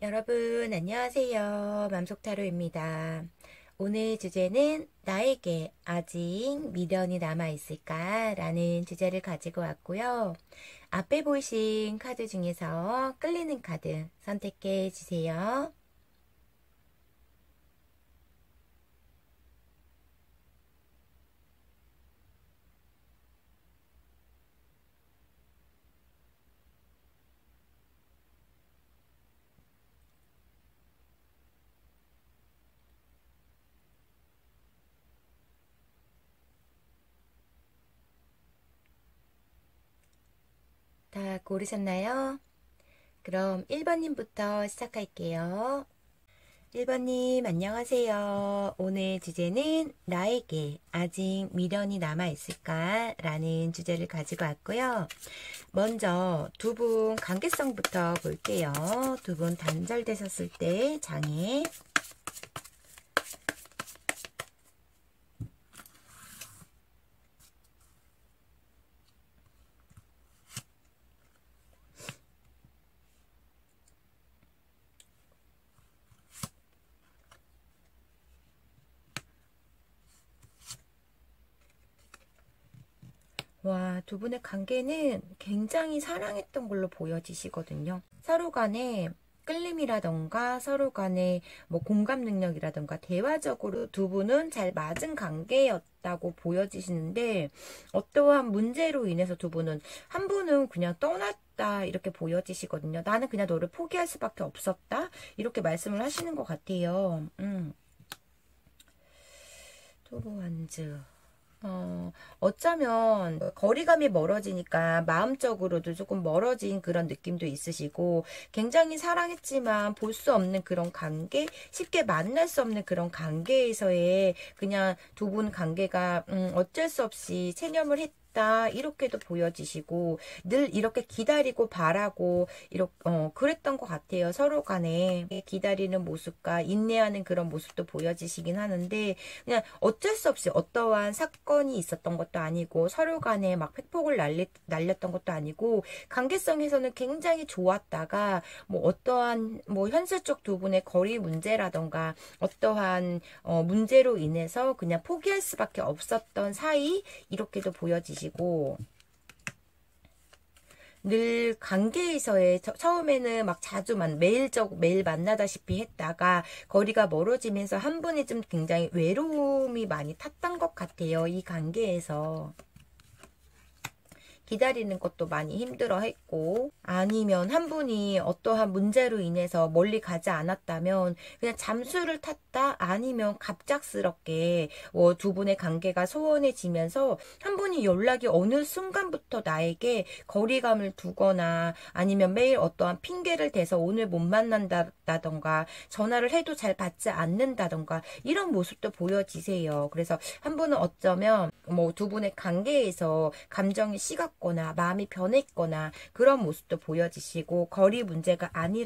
여러분, 안녕하세요. 맘속타로입니다. 오늘 주제는 나에게 아직 미련이 남아있을까? 라는 주제를 가지고 왔고요. 앞에 보이신 카드 중에서 끌리는 카드 선택해 주세요. 다 고르셨나요? 그럼 1번님부터 시작할게요. 1번님, 안녕하세요. 오늘 주제는 나에게 아직 미련이 남아있을까? 라는 주제를 가지고 왔고요. 먼저 두 분 관계성부터 볼게요. 두 분 단절되셨을 때 장애. 와, 두 분의 관계는 굉장히 사랑했던 걸로 보여지시거든요. 서로 간에 끌림이라던가 서로 간에 뭐 공감 능력이라던가 대화적으로 두 분은 잘 맞은 관계였다고 보여지시는데 어떠한 문제로 인해서 두 분은 한 분은 그냥 떠났다 이렇게 보여지시거든요. 나는 그냥 너를 포기할 수밖에 없었다 이렇게 말씀을 하시는 것 같아요. 토르완즈. 어쩌면 거리감이 멀어지니까 마음적으로도 조금 멀어진 그런 느낌도 있으시고 굉장히 사랑했지만 볼 수 없는 그런 관계, 쉽게 만날 수 없는 그런 관계에서의 그냥 두 분 관계가 어쩔 수 없이 체념을 했다 이렇게도 보여지시고 늘 이렇게 기다리고 바라고 이렇게 그랬던 것 같아요. 서로 간에 기다리는 모습과 인내하는 그런 모습도 보여지시긴 하는데 그냥 어쩔 수 없이 어떠한 사건이 있었던 것도 아니고 서로 간에 막 팩폭을 날렸던 것도 아니고 관계성에서는 굉장히 좋았다가 뭐 어떠한 뭐 현실적 두 분의 거리 문제라던가 어떠한 문제로 인해서 그냥 포기할 수밖에 없었던 사이 이렇게도 보여지시고 늘 관계에서의 처음에는 막 매일 만나다시피 했다가 거리가 멀어지면서 한 분이 좀 굉장히 외로움이 많이 탔던 것 같아요. 이 관계에서. 기다리는 것도 많이 힘들어 했고, 아니면 한 분이 어떠한 문제로 인해서 멀리 가지 않았다면, 그냥 잠수를 탔다? 아니면 갑작스럽게 두 분의 관계가 소원해지면서, 한 분이 연락이 어느 순간부터 나에게 거리감을 두거나, 아니면 매일 어떠한 핑계를 대서 오늘 못 만난다던가, 전화를 해도 잘 받지 않는다던가, 이런 모습도 보여지세요. 그래서 한 분은 어쩌면, 뭐 두 분의 관계에서 감정이 식었거나 마음이 변했거나 그런 모습도 보여지시고 거리 문제가 아닌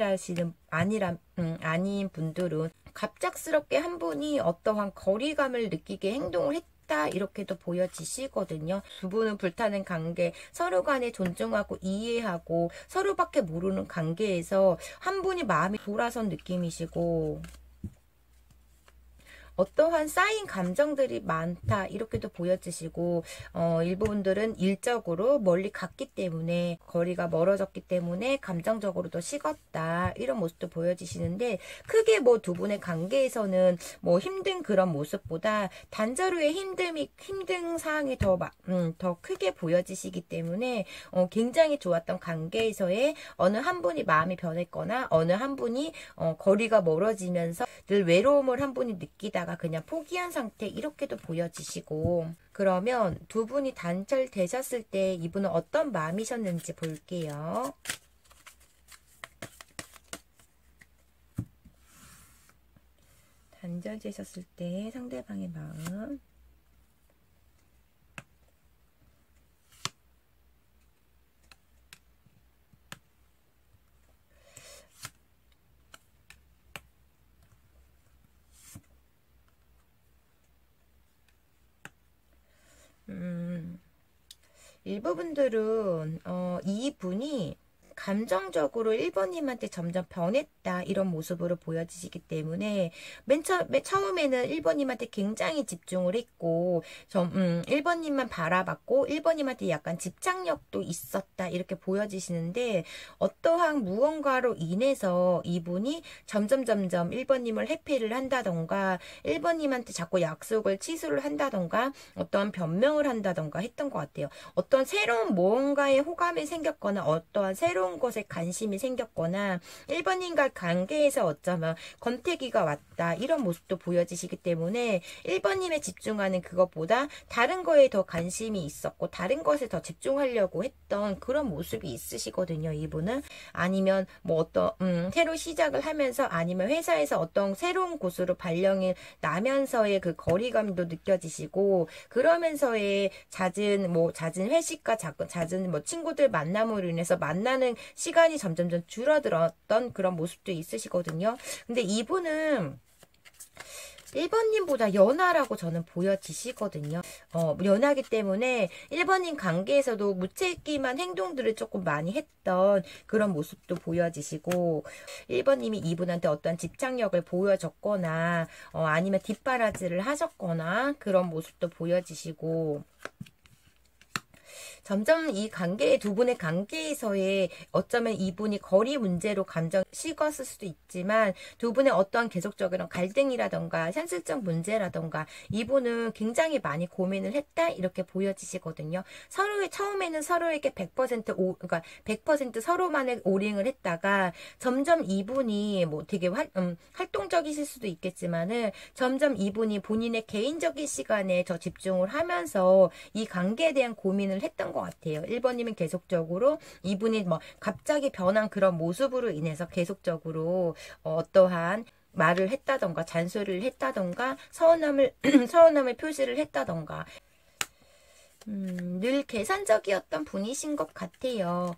분들은 갑작스럽게 한 분이 어떠한 거리감을 느끼게 행동을 했다 이렇게도 보여지시거든요. 두 분은 불타는 관계, 서로 간에 존중하고 이해하고 서로밖에 모르는 관계에서 한 분이 마음이 돌아선 느낌이시고 어떠한 쌓인 감정들이 많다 이렇게도 보여지시고 일부 분들은 일적으로 멀리 갔기 때문에 거리가 멀어졌기 때문에 감정적으로도 식었다 이런 모습도 보여지시는데 크게 뭐 두 분의 관계에서는 뭐 힘든 그런 모습보다 단절 후의 힘든 사항이 더 크게 보여지시기 때문에 굉장히 좋았던 관계에서의 어느 한 분이 마음이 변했거나 어느 한 분이 거리가 멀어지면서 늘 외로움을 한 분이 느끼다가 그냥 포기한 상태 이렇게도 보여지시고 그러면 두 분이 단절되셨을 때 이분은 어떤 마음이셨는지 볼게요. 단절되셨을 때 상대방의 마음 일부 분들은 이분이 감정적으로 1번님한테 점점 변했다 이런 모습으로 보여지시기 때문에 맨 처음에는 1번님한테 굉장히 집중을 했고 1번님만 바라봤고 1번님한테 약간 집착력도 있었다 이렇게 보여지시는데 어떠한 무언가로 인해서 이분이 점점 1번님을 회피를 한다던가 1번님한테 자꾸 약속을 취소를 한다던가 어떠한 변명을 한다던가 했던 것 같아요. 어떤 새로운 무언가에 호감이 생겼거나 어떠한 새로운 것에 관심이 생겼거나 1번님과 관계에서 어쩌면 권태기가 왔다 이런 모습도 보여지시기 때문에 1번님에 집중하는 그것보다 다른 거에 더 관심이 있었고 다른 것에 더 집중하려고 했던 그런 모습이 있으시거든요. 이분은 아니면 뭐 어떤 새로 시작을 하면서 아니면 회사에서 어떤 새로운 곳으로 발령이 나면서의 그 거리감도 느껴지시고 그러면서의 잦은 회식과 잦은 뭐 친구들 만남으로 인해서 만나는 시간이 점점 줄어들었던 그런 모습도 있으시거든요. 근데 이분은 1번님보다 연하라고 저는 보여지시거든요. 연하기 때문에 1번님 관계에서도 무책임한 행동들을 조금 많이 했던 그런 모습도 보여지시고 1번님이 이분한테 어떤 집착력을 보여줬거나 아니면 뒷바라지를 하셨거나 그런 모습도 보여지시고 점점 이 두 분의 관계에서의 어쩌면 이분이 거리 문제로 감정이 식었을 수도 있지만 두 분의 어떠한 계속적인 갈등이라던가 현실적 문제라던가 이분은 굉장히 많이 고민을 했다 이렇게 보여지시거든요. 처음에는 서로에게 100% 서로만의 오링을 했다가 점점 이분이 뭐 되게 활동적이실 수도 있겠지만은 점점 이분이 본인의 개인적인 시간에 더 집중을 하면서 이 관계에 대한 고민을 했던 것 같아요. 1번님은 계속적으로 이분이 뭐 갑자기 변한 그런 모습으로 인해서 계속적으로 어떠한 말을 했다던가 잔소리를 했다던가 서운함을 표시를 했다던가 늘 계산적이었던 분이신 것 같아요.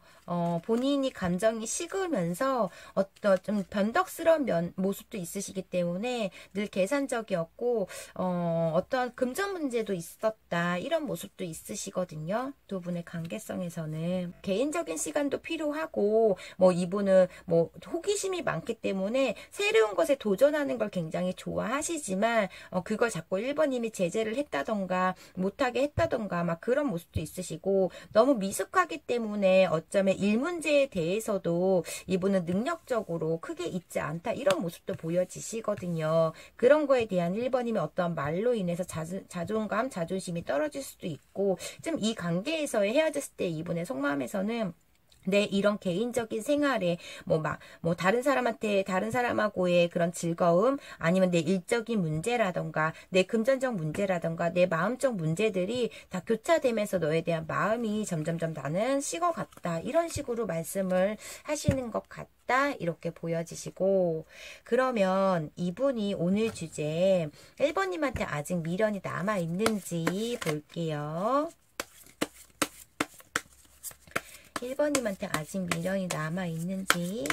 본인이 감정이 식으면서 어떤 좀 변덕스러운 모습도 있으시기 때문에 늘 계산적이었고 어떤 금전 문제도 있었다 이런 모습도 있으시거든요. 두 분의 관계성에서는 개인적인 시간도 필요하고 뭐 이분은 뭐 호기심이 많기 때문에 새로운 것에 도전하는 걸 굉장히 좋아하시지만 그걸 자꾸 1번님이 제재를 했다던가 못하게 했다던가 막 그런 모습도 있으시고 너무 미숙하기 때문에 어쩌면 일 문제에 대해서도 이분은 능력적으로 크게 있지 않다 이런 모습도 보여지시거든요. 그런 거에 대한 1번님의 어떠한 말로 인해서 자존감, 자존심이 떨어질 수도 있고 좀 이 관계에서의 헤어졌을 때 이분의 속마음에서는 내 이런 개인적인 생활에 다른 사람하고의 그런 즐거움 아니면 내 일적인 문제라던가 내 금전적 문제라던가 내 마음적 문제들이 다 교차되면서 너에 대한 마음이 점점 나는 식어갔다 이런 식으로 말씀을 하시는 것 같다 이렇게 보여지시고 그러면 이분이 오늘 주제 1번님한테 아직 미련이 남아있는지 볼게요. 1번님한테 아직 미련이 남아있는지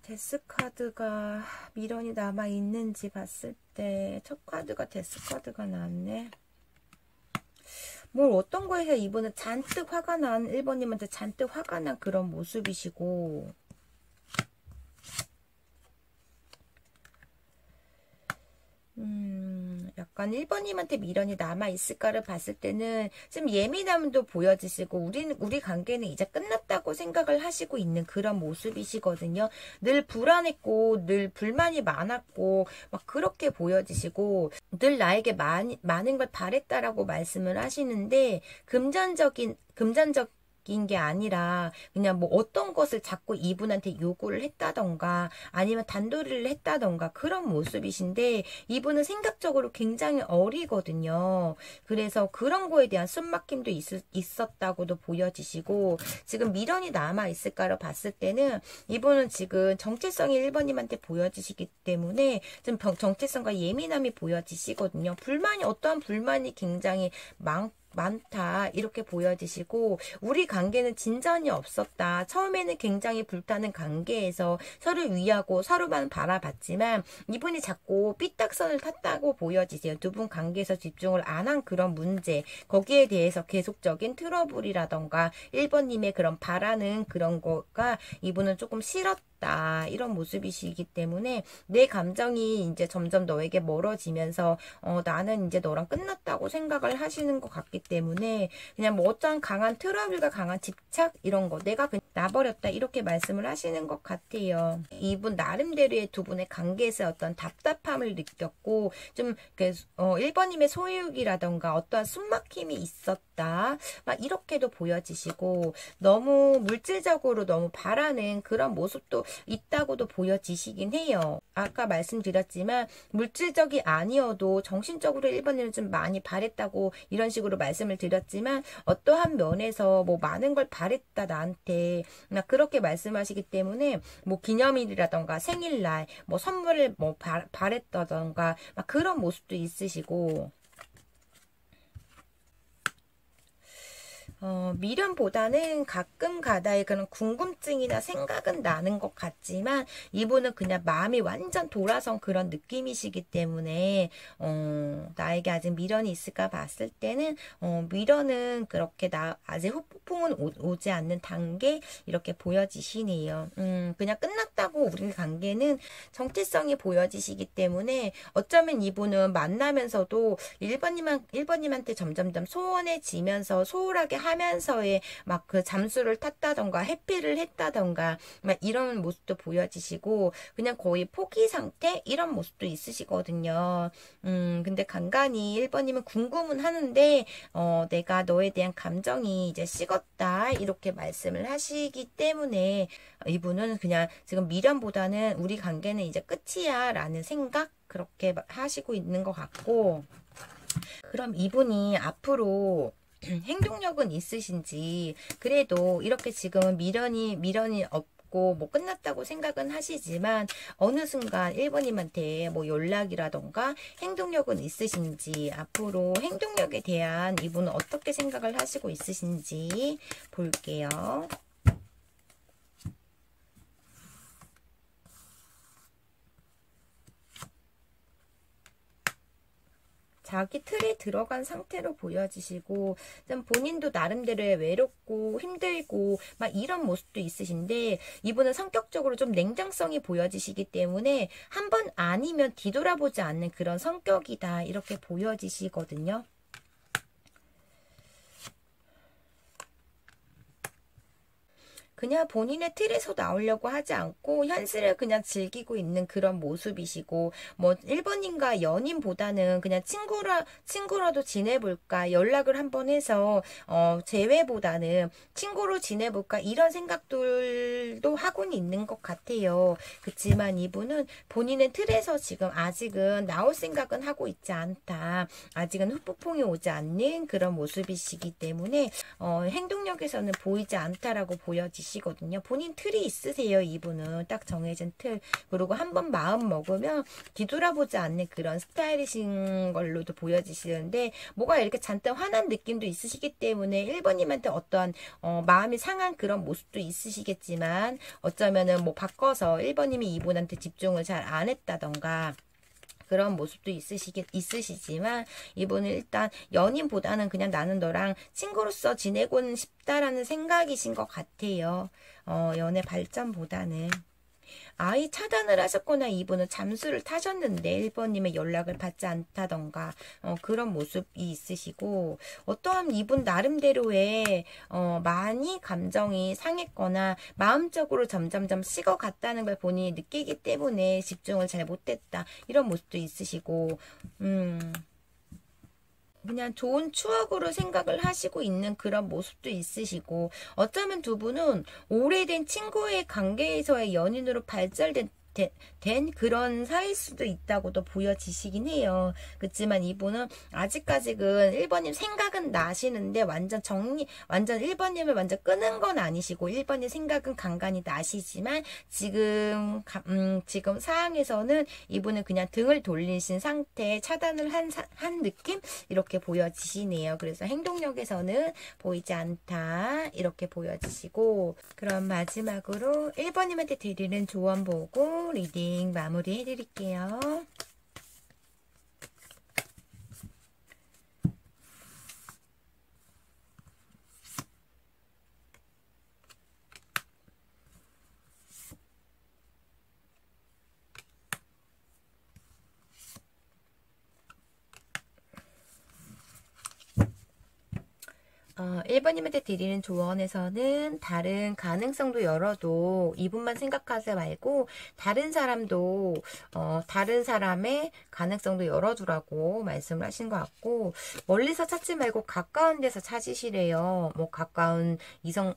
데스카드가 미련이 남아있는지 봤을 때 첫 카드가 데스카드가 나왔네. 뭘 어떤 거에서 이분은 잔뜩 화가 난 1번님한테 잔뜩 화가 난 그런 모습이시고 약간 1번님한테 미련이 남아있을까를 봤을 때는 좀 예민함도 보여지시고 우리 관계는 이제 끝났다고 생각을 하시고 있는 그런 모습이시거든요. 늘 불안했고 늘 불만이 많았고 막 그렇게 보여지시고 늘 나에게 많은 걸 바랬다라고 말씀을 하시는데 금전적인 게 아니라 그냥 뭐 어떤 것을 자꾸 이분한테 요구를 했다던가 아니면 단도리를 했다던가 그런 모습이신데 이분은 생각적으로 굉장히 어리거든요. 그래서 그런 거에 대한 숨막힘도 있었다고도 보여지시고 지금 미련이 남아있을까로 봤을 때는 이분은 지금 정체성이 1번님한테 보여지시기 때문에 좀 정체성과 예민함이 보여지시거든요. 어떠한 불만이 굉장히 많다 이렇게 보여지시고, 우리 관계는 진전이 없었다. 처음에는 굉장히 불타는 관계에서 서로 위하고 서로만 바라봤지만 이분이 자꾸 삐딱선을 탔다고 보여지세요. 두 분 관계에서 집중을 안 한 그런 문제, 거기에 대해서 계속적인 트러블이라던가 1번님의 그런 바라는 그런 거가 이분은 조금 싫었다 이런 모습이시기 때문에 내 감정이 이제 점점 너에게 멀어지면서 나는 이제 너랑 끝났다고 생각을 하시는 것 같기 때문에 그냥 뭐 어떠한 강한 트러블과 강한 집착 이런 거, 내가 그냥 나버렸다 이렇게 말씀을 하시는 것 같아요. 이분 나름대로의 두 분의 관계에서 어떤 답답함을 느꼈고, 좀 1번님의 소유욕이라던가 어떠한 숨막힘이 있었다 막 이렇게도 보여지시고, 너무 물질적으로 너무 바라는 그런 모습도 있다고도 보여지시긴 해요. 아까 말씀드렸지만 물질적이 아니어도 정신적으로 1번님은 좀 많이 바랬다고 이런 식으로 말씀을 드렸지만, 어떠한 면에서 뭐 많은 걸 바랬다 나한테 그렇게 말씀하시기 때문에 뭐 기념일이라던가 생일날 뭐 선물을 뭐 바랬다던가 막 그런 모습도 있으시고, 미련보다는 가끔 가다의 그런 궁금증이나 생각은 나는 것 같지만 이분은 그냥 마음이 완전 돌아선 그런 느낌이시기 때문에 나에게 아직 미련이 있을까 봤을 때는 미련은 그렇게 아직 후폭풍은 오지 않는 단계 이렇게 보여지시네요. 그냥 끝났다고 우리 관계는 정체성이 보여지시기 때문에 어쩌면 이분은 만나면서도 1번님한테 점점점 소원해지면서 소홀하게 하면서의 막 그 잠수를 탔다던가 회피를 했다던가 막 이런 모습도 보여지시고, 그냥 거의 포기 상태 이런 모습도 있으시거든요. 근데 간간히 1번님은 궁금은 하는데 내가 너에 대한 감정이 이제 식었다 이렇게 말씀을 하시기 때문에 이분은 그냥 지금 미련보다는 우리 관계는 이제 끝이야 라는 생각 그렇게 하시고 있는 것 같고, 그럼 이분이 앞으로 행동력은 있으신지, 그래도 이렇게 지금은 미련이 없고 뭐 끝났다고 생각은 하시지만 어느 순간 1번님한테 뭐 연락이라던가 행동력은 있으신지, 앞으로 행동력에 대한 이분은 어떻게 생각을 하시고 있으신지 볼게요. 자기 틀에 들어간 상태로 보여지시고, 좀 본인도 나름대로의 외롭고 힘들고 막 이런 모습도 있으신데, 이분은 성격적으로 좀 냉정성이 보여지시기 때문에 한 번 아니면 뒤돌아보지 않는 그런 성격이다 이렇게 보여지시거든요. 그냥 본인의 틀에서 나오려고 하지 않고 현실을 그냥 즐기고 있는 그런 모습이시고, 뭐 1번님과 연인보다는 그냥 친구라도 지내볼까, 연락을 한번 해서 재회보다는 친구로 지내볼까 이런 생각들도 하고는 있는 것 같아요. 그렇지만 이분은 본인의 틀에서 지금 아직은 나올 생각은 하고 있지 않다, 아직은 후폭풍이 오지 않는 그런 모습이시기 때문에 행동력에서는 보이지 않다라고 보여지시거든요. 본인 틀이 있으세요. 이분은 딱 정해진 틀, 그리고 한번 마음 먹으면 뒤돌아보지 않는 그런 스타일이신 걸로도 보여지시는데, 뭐가 이렇게 잔뜩 화난 느낌도 있으시기 때문에 1번님한테 어떠한 마음이 상한 그런 모습도 있으시겠지만, 어쩌면은 뭐 바꿔서 1번님이 이분한테 집중을 잘 안 했다던가 그런 모습도 있으시지만, 이분은 일단 연인보다는 그냥 나는 너랑 친구로서 지내고는 싶다라는 생각이신 것 같아요. 연애 발전보다는. 아예 차단을 하셨거나 이분은 잠수를 타셨는데 1번님의 연락을 받지 않다던가 그런 모습이 있으시고, 어떠한 이분 나름대로의 많이 감정이 상했거나 마음적으로 점점점 식어갔다는 걸 본인이 느끼기 때문에 집중을 잘 못했다 이런 모습도 있으시고, 그냥 좋은 추억으로 생각을 하시고 있는 그런 모습도 있으시고, 어쩌면 두 분은 오래된 친구의 관계에서의 연인으로 발전된 된 그런 사이일 수도 있다고도 보여지시긴 해요. 그렇지만 이분은 아직까지는 1번님 생각은 나시는데 완전 1번님을 완전 끄는 건 아니시고 1번님 생각은 간간히 나시지만 지금 상황에서는 이분은 그냥 등을 돌리신 상태, 차단을 한 느낌? 이렇게 보여지시네요. 그래서 행동력에서는 보이지 않다 이렇게 보여지시고, 그럼 마지막으로 1번님한테 드리는 조언 보고 리딩 마무리 해드릴게요. 어, 1번님한테 드리는 조언에서는 다른 가능성도 열어도 이분만 생각하지 말고 다른 사람도 다른 사람의 가능성도 열어두라고 말씀을 하신 것 같고, 멀리서 찾지 말고 가까운 데서 찾으시래요. 뭐 가까운 이성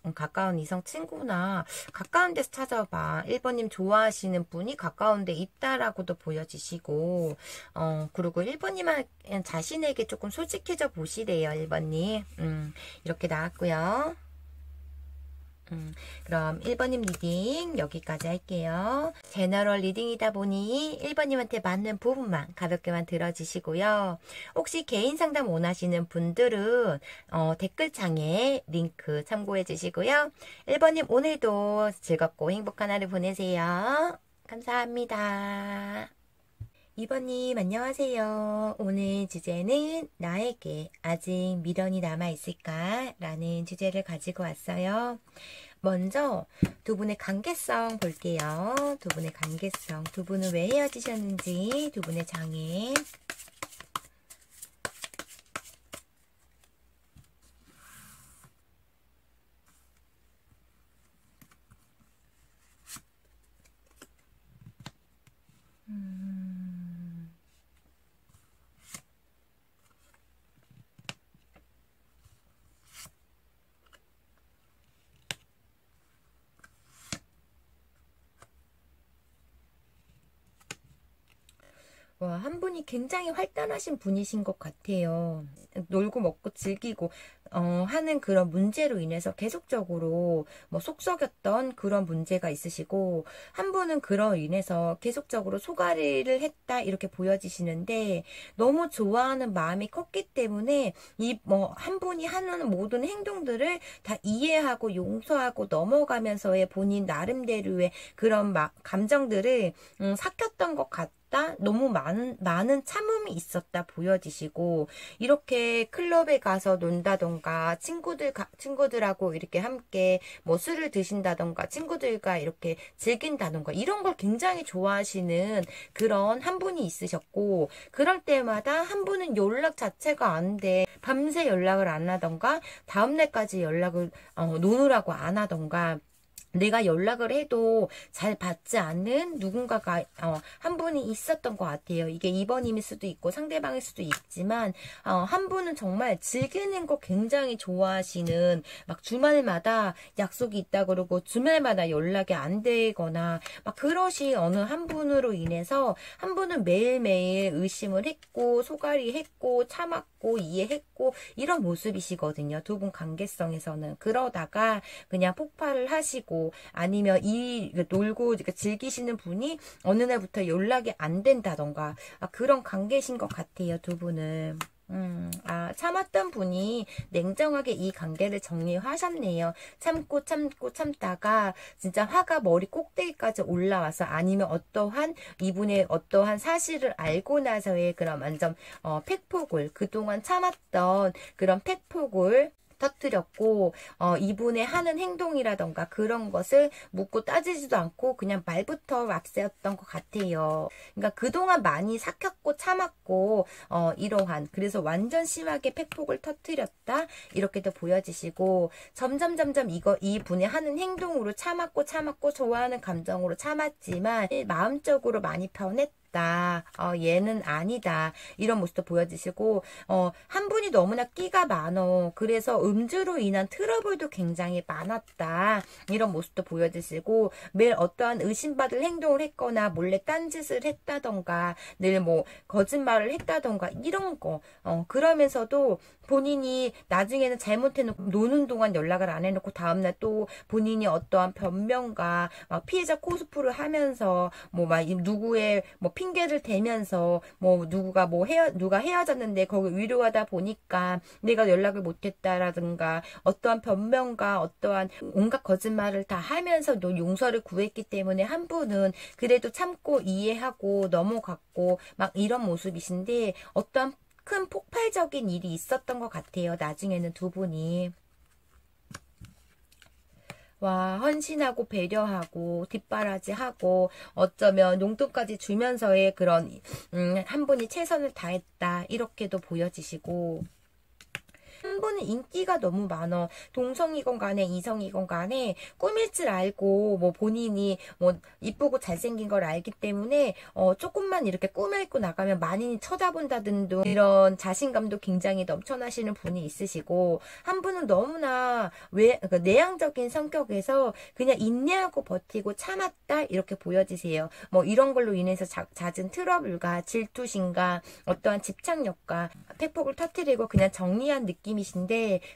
친구나 가까운 데서 찾아봐. 1번님 좋아하시는 분이 가까운 데 있다라고도 보여지시고, 그리고 1번님은 자신에게 조금 솔직해져 보시래요. 1번님. 이렇게 나왔고요. 그럼 1번님 리딩 여기까지 할게요. 제너럴 리딩이다 보니 1번님한테 맞는 부분만 가볍게만 들어주시고요. 혹시 개인 상담 원하시는 분들은 댓글창에 링크 참고해 주시고요. 1번님 오늘도 즐겁고 행복한 하루 보내세요. 감사합니다. 2번님 안녕하세요. 오늘 주제는 나에게 아직 미련이 남아있을까? 라는 주제를 가지고 왔어요. 먼저 두 분의 관계성 볼게요. 두 분의 관계성, 두 분은 왜 헤어지셨는지, 두 분의 장애. 와, 한 분이 굉장히 활달하신 분이신 것 같아요. 놀고 먹고 즐기고 하는 그런 문제로 인해서 계속적으로 뭐 속썩였던 그런 문제가 있으시고, 한 분은 그로 인해서 계속적으로 소가리를 했다 이렇게 보여지시는데, 너무 좋아하는 마음이 컸기 때문에 이 뭐 한 분이 하는 모든 행동들을 다 이해하고 용서하고 넘어가면서의 본인 나름대로의 그런 감정들을 삭혔던 것 같아요. 너무 많은 참음이 있었다 보여지시고, 이렇게 클럽에 가서 논다던가 친구들하고 이렇게 함께 뭐 술을 드신다던가 친구들과 이렇게 즐긴다던가 이런 걸 굉장히 좋아하시는 그런 한 분이 있으셨고, 그럴 때마다 한 분은 연락 자체가 안 돼. 밤새 연락을 안 하던가 다음날까지 연락을 노느라고 안 하던가, 내가 연락을 해도 잘 받지 않는 누군가가 한 분이 있었던 것 같아요. 이게 2번님일 수도 있고 상대방일 수도 있지만, 한 분은 정말 즐기는 거 굉장히 좋아하시는, 막 주말마다 약속이 있다 그러고 주말마다 연락이 안 되거나 막 그러시 어느 한 분으로 인해서 한 분은 매일매일 의심을 했고 소갈이 했고 참았고 이해했고 이런 모습이시거든요. 두 분 관계성에서는. 그러다가 그냥 폭발을 하시고, 아니면 놀고 즐기시는 분이 어느 날부터 연락이 안 된다던가 그런 관계신 것 같아요. 두 분은. 참았던 분이 냉정하게 이 관계를 정리하셨네요. 참다가 진짜 화가 머리 꼭대기까지 올라와서, 아니면 이분의 어떠한 사실을 알고 나서의 그런 완전 팩폭을, 그동안 참았던 그런 팩폭을 터뜨렸고, 이분의 하는 행동이라던가 그런 것을 묻고 따지지도 않고 그냥 말부터 맙세웠던 것 같아요. 그러니까 그동안 많이 삭혔고 참았고 이러한, 그래서 완전 심하게 팩폭을 터뜨렸다 이렇게도 보여지시고, 점점 이분의 하는 행동으로 참았고 좋아하는 감정으로 참았지만 마음적으로 많이 변했다 아니다. 얘는 아니다. 이런 모습도 보여주시고, 한 분이 너무나 끼가 많어. 그래서 음주로 인한 트러블도 굉장히 많았다. 이런 모습도 보여주시고, 매일 어떠한 의심받을 행동을 했거나 몰래 딴짓을 했다던가, 늘 뭐 거짓말을 했다던가 이런 거. 그러면서도 본인이 나중에는 잘못해놓고 노는 동안 연락을 안 해놓고 다음날 또 본인이 어떠한 변명과 막 피해자 코스프를 하면서 뭐 막 누구의 뭐 핑계를 대면서 뭐 누가 헤어졌는데 거기 위로하다 보니까 내가 연락을 못했다라든가 어떠한 변명과 어떠한 온갖 거짓말을 다 하면서 너 용서를 구했기 때문에 한 분은 그래도 참고 이해하고 넘어갔고 막 이런 모습이신데 어떠한 큰 폭발적인 일이 있었던 것 같아요. 나중에는 두 분이. 와, 헌신하고 배려하고 뒷바라지하고 어쩌면 용돈까지 주면서의 그런 한 분이 최선을 다했다. 이렇게도 보여지시고 한 분은 인기가 너무 많어. 동성이건 간에 이성이건 간에 꾸밀 줄 알고 뭐 본인이 뭐 이쁘고 잘생긴 걸 알기 때문에 조금만 이렇게 꾸며입고 나가면 많이 쳐다본다든 이런 자신감도 굉장히 넘쳐나시는 분이 있으시고 한 분은 너무나 그러니까 내향적인 성격에서 그냥 인내하고 버티고 참았다 이렇게 보여지세요. 뭐 이런 걸로 인해서 잦은 트러블과 질투심과 어떠한 집착력과 팩폭을 터뜨리고 그냥 정리한 느낌이신데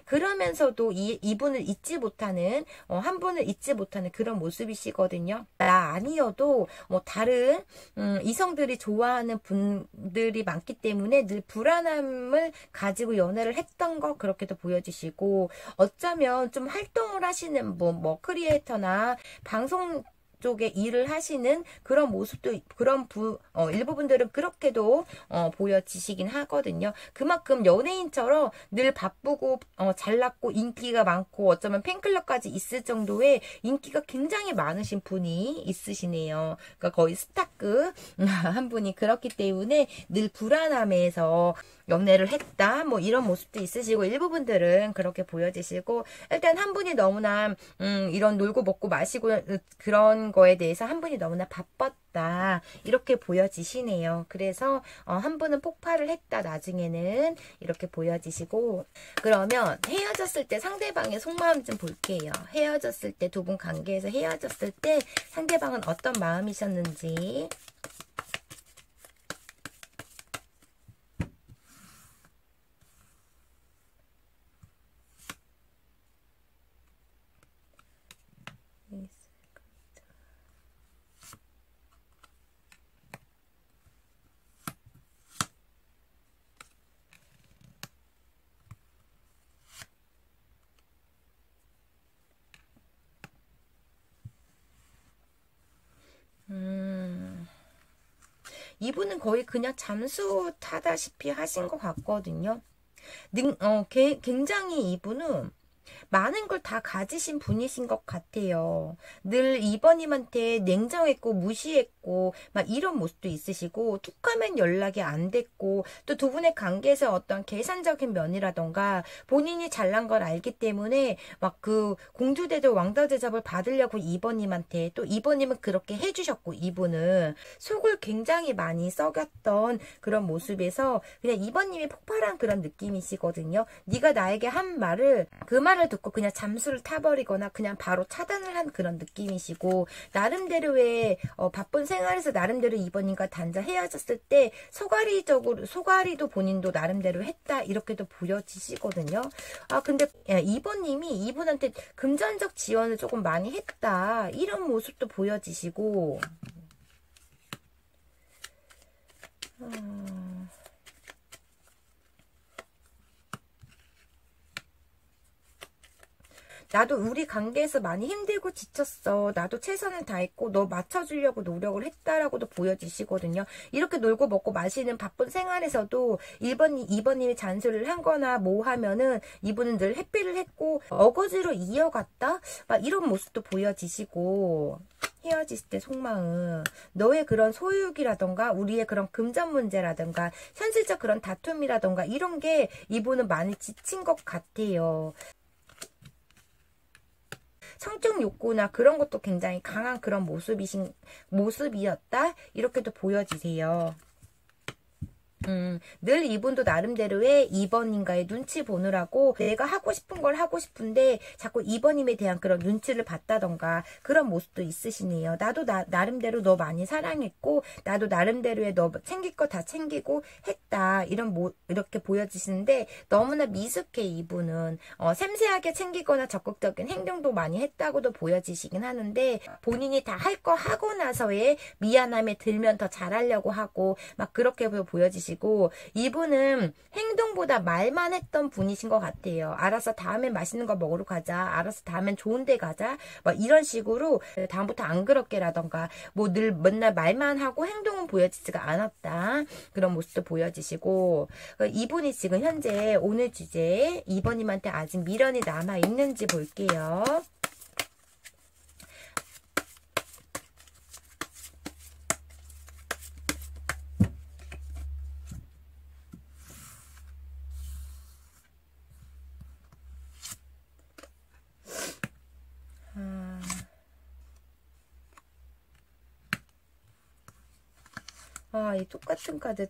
그러면서도 이분을 잊지 못하는 한 분을 잊지 못하는 그런 모습이시거든요. 나 아니어도 뭐 다른 이성들이 좋아하는 분들이 많기 때문에 늘 불안함을 가지고 연애를 했던 거 그렇게도 보여주시고 어쩌면 좀 활동을 하시는 뭐 크리에이터나 방송 쪽에 일을 하시는 그런 모습도 그런 일부 분들은 그렇게도 보여지시긴 하거든요. 그만큼 연예인처럼 늘 바쁘고 잘났고 인기가 많고 어쩌면 팬클럽까지 있을 정도의 인기가 굉장히 많으신 분이 있으시네요. 그러니까 거의 스타급 한 분이 그렇기 때문에 늘 불안함에서 연애를 했다 뭐 이런 모습도 있으시고 일부 분들은 그렇게 보여지시고 일단 한 분이 너무나 이런 놀고 먹고 마시고 그런 거에 대해서 한 분이 너무나 바빴다 이렇게 보여지시네요. 그래서 한 분은 폭발을 했다 나중에는 이렇게 보여지시고 그러면 헤어졌을 때 상대방의 속마음 좀 볼게요. 헤어졌을 때 두 분 관계에서 헤어졌을 때 상대방은 어떤 마음이셨는지 이분은 거의 그냥 잠수 타다시피 하신 것 같거든요. 굉장히 이분은 많은 걸 다 가지신 분이신 것 같아요. 늘 이번님한테 냉정했고 무시했고 막 이런 모습도 있으시고 툭하면 연락이 안 됐고 또 두 분의 관계에서 어떤 계산적인 면이라던가 본인이 잘난 걸 알기 때문에 막 그 공주대접 왕자대접을 받으려고 이번님한테 또 이번님은 그렇게 해주셨고 이분은 속을 굉장히 많이 썩였던 그런 모습에서 그냥 이번님이 폭발한 그런 느낌이시거든요. 네가 나에게 한 말을 그 말을 듣고 그냥 잠수를 타버리거나 그냥 바로 차단을 한 그런 느낌이시고 나름대로의 바쁜 생활에서 나름대로 이번님과 단자 헤어졌을 때 소가리도 본인도 나름대로 했다 이렇게도 보여지시거든요. 근데 이번님이 이분한테 금전적 지원을 조금 많이 했다 이런 모습도 보여지시고 나도 우리 관계에서 많이 힘들고 지쳤어. 나도 최선을 다했고 너 맞춰주려고 노력을 했다라고도 보여지시거든요. 이렇게 놀고 먹고 마시는 바쁜 생활에서도 2번님이 잔소리를 한거나 뭐 하면은 이분은 늘 회피를 했고 어거지로 이어갔다? 막 이런 모습도 보여지시고 헤어졌을 때 속마음 너의 그런 소유욕이라던가 우리의 그런 금전 문제라던가 현실적 그런 다툼이라던가 이런 게 이분은 많이 지친 것 같아요. 성적 욕구나 그런 것도 굉장히 강한 그런 모습이었다. 이렇게도 보여지세요. 늘 이분도 나름대로의 2번님과의 눈치 보느라고 내가 하고 싶은 걸 하고 싶은데 자꾸 2번님에 대한 그런 눈치를 봤다던가 그런 모습도 있으시네요. 나도 나름대로 너 많이 사랑했고 나도 나름대로의 너 챙길 거 다 챙기고 했다. 이렇게 보여지시는데 너무나 미숙해 이분은. 샘세하게 챙기거나 적극적인 행동도 많이 했다고도 보여지시긴 하는데 본인이 다 할 거 하고 나서의 미안함에 들면 더 잘하려고 하고 막 그렇게 보여지시고 이분은 행동보다 말만 했던 분이신 것 같아요. 알아서 다음엔 맛있는 거 먹으러 가자. 알아서 다음엔 좋은 데 가자. 막 이런 식으로 다음부터 안 그렇게라던가 뭐 늘 맨날 말만 하고 행동은 보여지지가 않았다. 그런 모습도 보여지시고 이분이 지금 현재 오늘 주제에 2번님한테 아직 미련이 남아있는지 볼게요. 이 똑같은 카드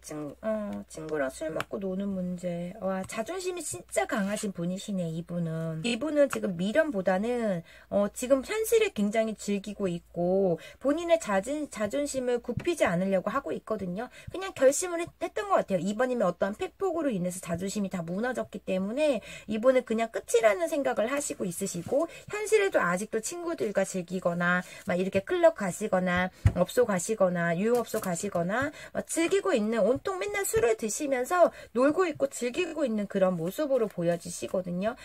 친구랑 술 먹고 노는 문제. 와, 자존심이 진짜 강하신 분이시네, 이분은. 이분은 지금 미련보다는 지금 현실을 굉장히 즐기고 있고 본인의 자존심을 굽히지 않으려고 하고 있거든요. 그냥 결심을 했던 것 같아요. 이번이면 어떠한 팩폭으로 인해서 자존심이 다 무너졌기 때문에 이분은 그냥 끝이라는 생각을 하시고 있으시고 현실에도 아직도 친구들과 즐기거나 막 이렇게 클럽 가시거나 업소 가시거나 유흥업소 가시거나 즐기고 있는 온통 맨날 술을 드시면서 놀고 있고 즐기고 있는 그런 모습으로 보여지시거든요.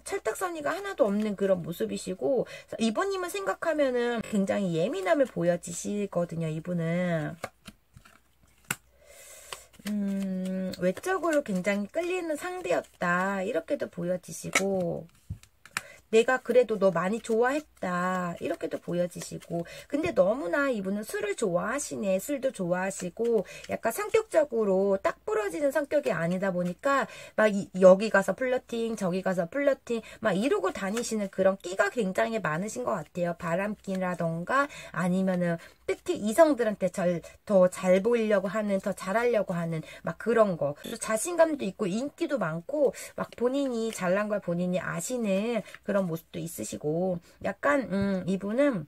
철딱서니가 하나도 없는 그런 모습이시고 이번님은 생각하면은 굉장히 예민함을 보여지시거든요. 이분은 외적으로 굉장히 끌리는 상대였다. 이렇게도 보여지시고 내가 그래도 너 많이 좋아했다. 이렇게도 보여지시고 근데 너무나 이분은 술을 좋아하시네. 술도 좋아하시고 약간 성격적으로 딱 부러지는 성격이 아니다 보니까 막 여기 가서 플러팅 저기 가서 플러팅 막 이러고 다니시는 그런 끼가 굉장히 많으신 것 같아요. 바람기라던가 아니면은 특히 이성들한테 더 잘 보이려고 하는 더 잘하려고 하는 막 그런 거 또 자신감도 있고 인기도 많고 막 본인이 잘난 걸 본인이 아시는 그런 모습도 있으시고 약간 이분은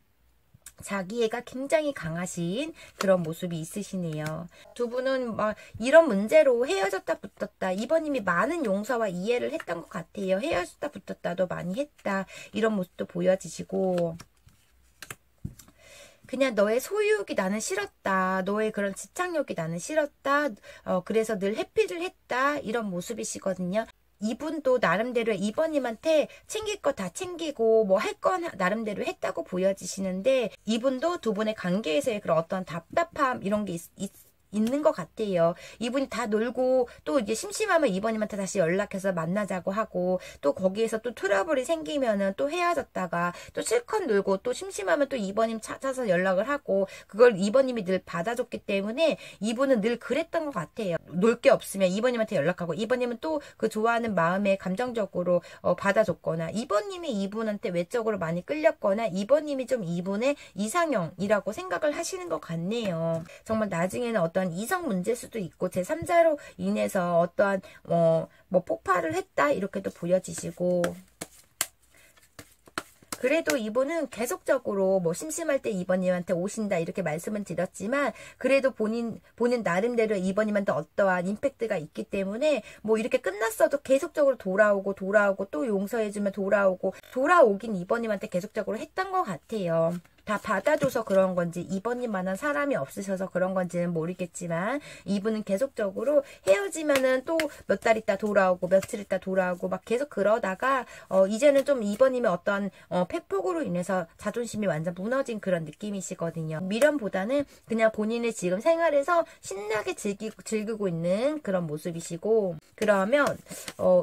자기애가 굉장히 강하신 그런 모습이 있으시네요. 두 분은 막 이런 문제로 헤어졌다 붙었다 이번님이 많은 용서와 이해를 했던 것 같아요. 헤어졌다 붙었다도 많이 했다 이런 모습도 보여지시고 그냥 너의 소유욕이 나는 싫었다. 너의 그런 집착욕이 나는 싫었다. 그래서 늘 회피를 했다. 이런 모습이시거든요. 이분도 나름대로 이번님한테 챙길 거 다 챙기고 뭐 할 건 나름대로 했다고 보여지시는데 이분도 두 분의 관계에서의 그런 어떤 답답함 이런 게 있는 것 같아요. 이분이 다 놀고 또 이제 심심하면 이번님한테 다시 연락해서 만나자고 하고 또 거기에서 또 트러블이 생기면은 또 헤어졌다가 또 실컷 놀고 또 심심하면 또 이번님 찾아서 연락을 하고 그걸 이번님이 늘 받아줬기 때문에 이분은 늘 그랬던 것 같아요. 놀 게 없으면 이번님한테 연락하고 이번님은 또 그 좋아하는 마음에 감정적으로 받아줬거나 이번님이 이분한테 외적으로 많이 끌렸거나 이번님이 좀 이분의 이상형이라고 생각을 하시는 것 같네요. 정말 나중에는 어떤 이성 문제일 수도 있고 제3자로 인해서 어떠한 뭐 폭발을 했다 이렇게도 보여지시고 그래도 이분은 계속적으로 뭐 심심할 때 이번님한테 오신다 이렇게 말씀은 드렸지만 그래도 본인 나름대로 이번님한테 어떠한 임팩트가 있기 때문에 뭐 이렇게 끝났어도 계속적으로 돌아오고 또 용서해주면 돌아오긴 이번님한테 계속적으로 했던 것 같아요. 다 받아줘서 그런 건지 이번님만한 사람이 없으셔서 그런 건지는 모르겠지만 이분은 계속적으로 헤어지면은 또 몇 달 있다 돌아오고 며칠 있다 돌아오고 막 계속 그러다가 이제는 좀 이번님의 어떤 팩폭으로 인해서 자존심이 완전 무너진 그런 느낌이시거든요. 미련보다는 그냥 본인의 지금 생활에서 신나게 즐기고 있는 그런 모습이시고 그러면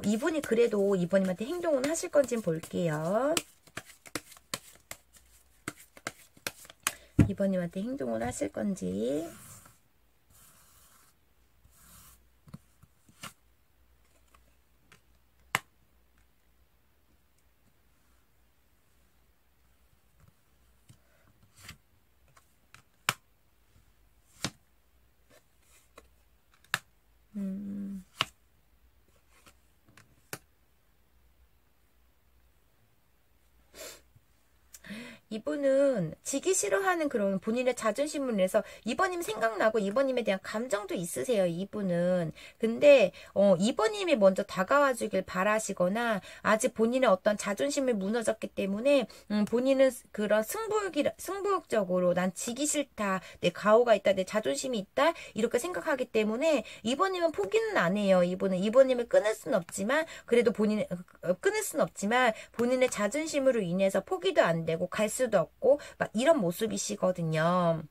이분이 그래도 이번님한테 행동은 하실 건지 볼게요. 이번님한테 행동을 하실 건지 이분은 지기 싫어하는 그런 본인의 자존심을 위해서 이번님 생각나고 이번님에 대한 감정도 있으세요. 이분은. 근데 2번님이 먼저 다가와 주길 바라시거나 아직 본인의 어떤 자존심이 무너졌기 때문에 본인은 그런 승부욕적으로 난 지기 싫다. 내 가오가 있다. 내 자존심이 있다. 이렇게 생각하기 때문에 2번님은 포기는 안 해요. 이번님을 끊을 수는 없지만 그래도 끊을 수는 없지만 본인의 자존심으로 인해서 포기도 안 되고 갈 수도 없고 막 이런 모습이시거든요.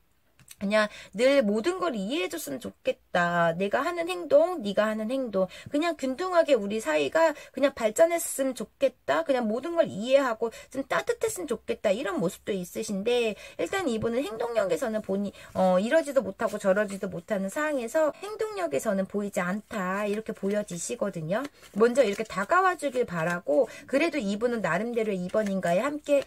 그냥 늘 모든 걸 이해해줬으면 좋겠다. 내가 하는 행동, 네가 하는 행동. 그냥 균등하게 우리 사이가 그냥 발전했으면 좋겠다. 그냥 모든 걸 이해하고 좀 따뜻했으면 좋겠다. 이런 모습도 있으신데 일단 이분은 행동력에서는 이러지도 못하고 저러지도 못하는 상황에서 행동력에서는 보이지 않다. 이렇게 보여지시거든요. 먼저 이렇게 다가와 주길 바라고 그래도 이분은 나름대로 2번인가에 함께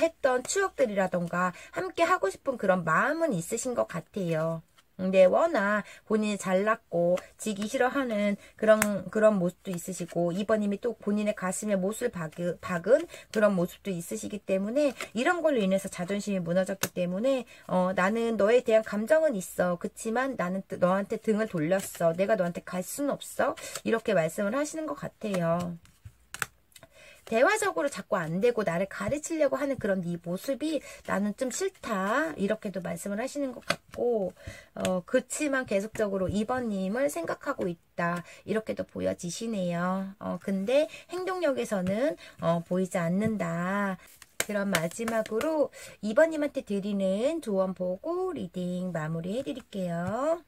했던 추억들이라던가 함께 하고 싶은 그런 마음은 있으신 것 같아요. 근데 워낙 본인이 잘났고 지기 싫어하는 그런 모습도 있으시고 2번님이 또 본인의 가슴에 못을 박은 그런 모습도 있으시기 때문에 이런 걸로 인해서 자존심이 무너졌기 때문에 나는 너에 대한 감정은 있어. 그치만 나는 너한테 등을 돌렸어. 내가 너한테 갈 수는 없어. 이렇게 말씀을 하시는 것 같아요. 대화적으로 자꾸 안 되고 나를 가르치려고 하는 그런 네 모습이 나는 좀 싫다. 이렇게도 말씀을 하시는 것 같고 그치만 계속적으로 2번님을 생각하고 있다. 이렇게도 보여지시네요. 근데 행동력에서는 보이지 않는다. 그럼 마지막으로 2번님한테 드리는 조언 보고 리딩 마무리 해드릴게요.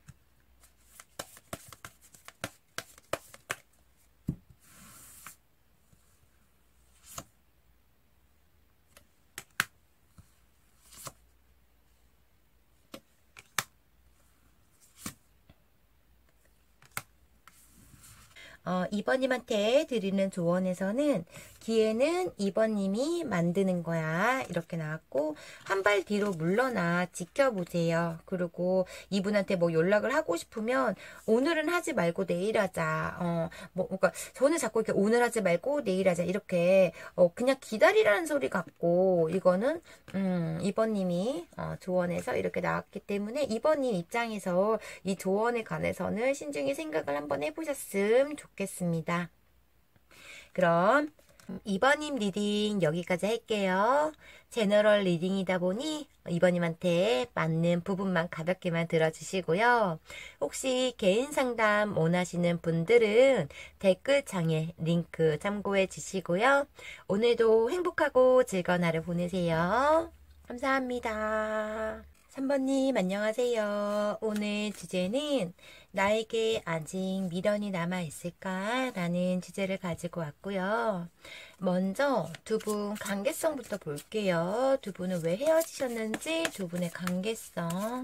이번님한테 드리는 조언에서는 기회는 2번님이 만드는 거야. 이렇게 나왔고 한 발 뒤로 물러나 지켜보세요. 그리고 이분한테 뭐 연락을 하고 싶으면 오늘은 하지 말고 내일 하자. 그러니까 저는 자꾸 이렇게 오늘 하지 말고 내일 하자. 이렇게 그냥 기다리라는 소리 같고 이거는 2번님이 조언에서 이렇게 나왔기 때문에 2번님 입장에서 이 조언에 관해서는 신중히 생각을 한번 해보셨으면 좋겠습니다. 그럼 2번님 리딩 여기까지 할게요. 제너럴 리딩이다 보니 2번님한테 맞는 부분만 가볍게만 들어주시고요. 혹시 개인 상담 원하시는 분들은 댓글창에 링크 참고해 주시고요. 오늘도 행복하고 즐거운 하루 보내세요. 감사합니다. 3번님 안녕하세요. 오늘 주제는 나에게 아직 미련이 남아있을까? 라는 주제를 가지고 왔고요. 먼저 두 분 관계성부터 볼게요. 두 분은 왜 헤어지셨는지 두 분의 관계성.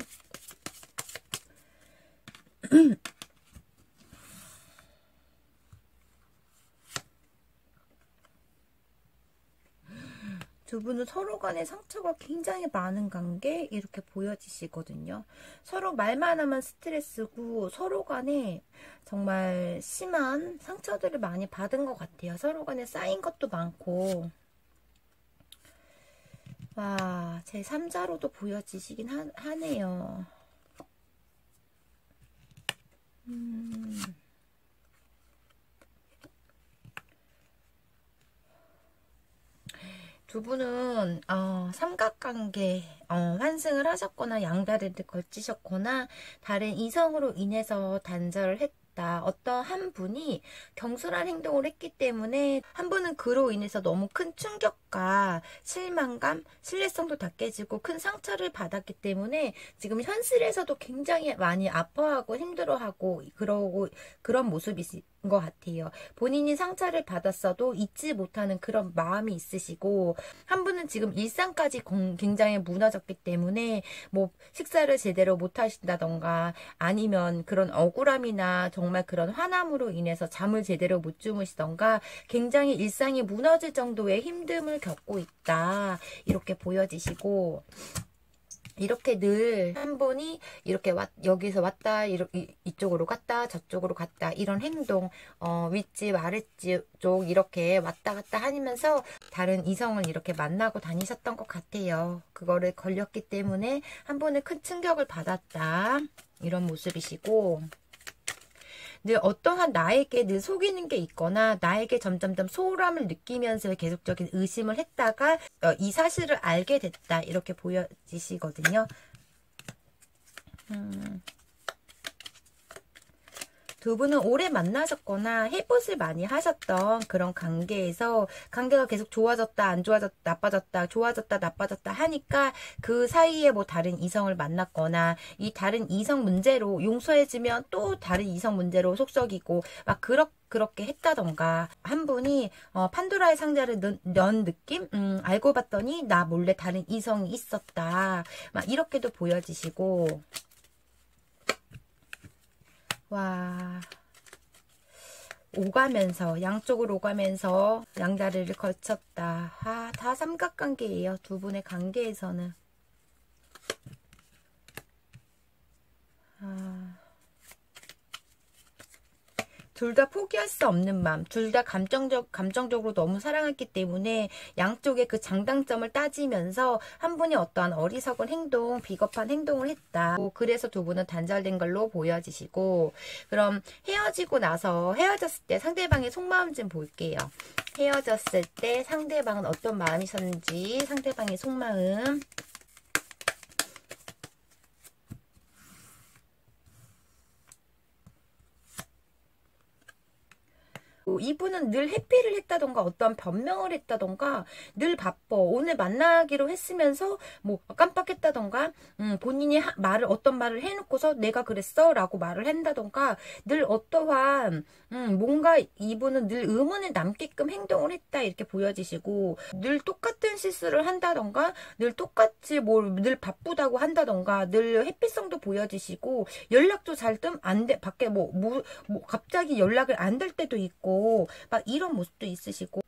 두 분은 서로 간의 상처가 굉장히 많은 관계 이렇게 보여지시거든요. 서로 말만 하면 스트레스고 서로 간에 정말 심한 상처들을 많이 받은 것 같아요. 서로 간에 쌓인 것도 많고 와, 제 3자로도 보여지시긴 하네요. 두 분은 삼각관계 환승을 하셨거나 양다리를 걸치셨거나 다른 이성으로 인해서 단절을 했다. 어떤 한 분이 경솔한 행동을 했기 때문에 한 분은 그로 인해서 너무 큰 충격과 실망감, 신뢰성도 다 깨지고 큰 상처를 받았기 때문에 지금 현실에서도 굉장히 많이 아파하고 힘들어하고 그런 모습이 것 같아요. 본인이 상처를 받았어도 잊지 못하는 그런 마음이 있으시고 한 분은 지금 일상까지 굉장히 무너졌기 때문에 뭐 식사를 제대로 못 하신다던가 아니면 그런 억울함이나 정말 그런 화남으로 인해서 잠을 제대로 못 주무시던가 굉장히 일상이 무너질 정도의 힘듦을 겪고 있다. 이렇게 보여지시고 이렇게 늘 한 분이 이렇게 여기서 왔다, 이쪽으로 갔다, 저쪽으로 갔다, 이런 행동, 윗집, 아랫집 쪽 이렇게 왔다 갔다 하면서 다른 이성을 이렇게 만나고 다니셨던 것 같아요. 그거를 걸렸기 때문에 한 분은 큰 충격을 받았다. 이런 모습이시고, 늘 어떠한 나에게 늘 속이는 게 있거나 나에게 점점점 소홀함을 느끼면서 계속적인 의심을 했다가 이 사실을 알게 됐다. 이렇게 보여지시거든요. 두 분은 오래 만나셨거나 해봇을 많이 하셨던 그런 관계가 계속 좋아졌다, 안 좋아졌다, 나빠졌다, 좋아졌다, 나빠졌다 하니까 그 사이에 뭐 다른 이성을 만났거나 이 다른 이성 문제로 용서해주면 또 다른 이성 문제로 속썩이고 막 그렇게 했다던가, 한 분이 판도라의 상자를 연 느낌? 알고 봤더니 나 몰래 다른 이성이 있었다. 막 이렇게도 보여지시고, 와, 양쪽으로 오가면서 양다리를 걸쳤다. 다 삼각관계예요. 두 분의 관계에서는. 둘 다 포기할 수 없는 마음, 둘 다 감정적으로 너무 사랑했기 때문에 양쪽의 그 장단점을 따지면서 한 분이 어떠한 어리석은 행동, 비겁한 행동을 했다. 그래서 두 분은 단절된 걸로 보여지시고, 그럼 헤어졌을 때 상대방의 속마음 좀 볼게요. 헤어졌을 때 상대방은 어떤 마음이셨는지, 상대방의 속마음. 이분은 늘 회피를 했다던가 어떠한 변명을 했다던가 늘 바빠. 오늘 만나기로 했으면서 뭐 깜빡했다던가 본인이 어떤 말을 해놓고서 내가 그랬어 라고 말을 한다던가 늘 어떠한 뭔가 이분은 늘 의문에 남게끔 행동을 했다. 이렇게 보여지시고, 늘 똑같은 실수를 한다던가 늘 똑같이 늘 바쁘다고 한다던가 늘 회피성도 보여지시고, 연락도 잘 안 돼. 밖에 갑자기 연락을 안 될 때도 있고 막 이런 모습도 있으시고,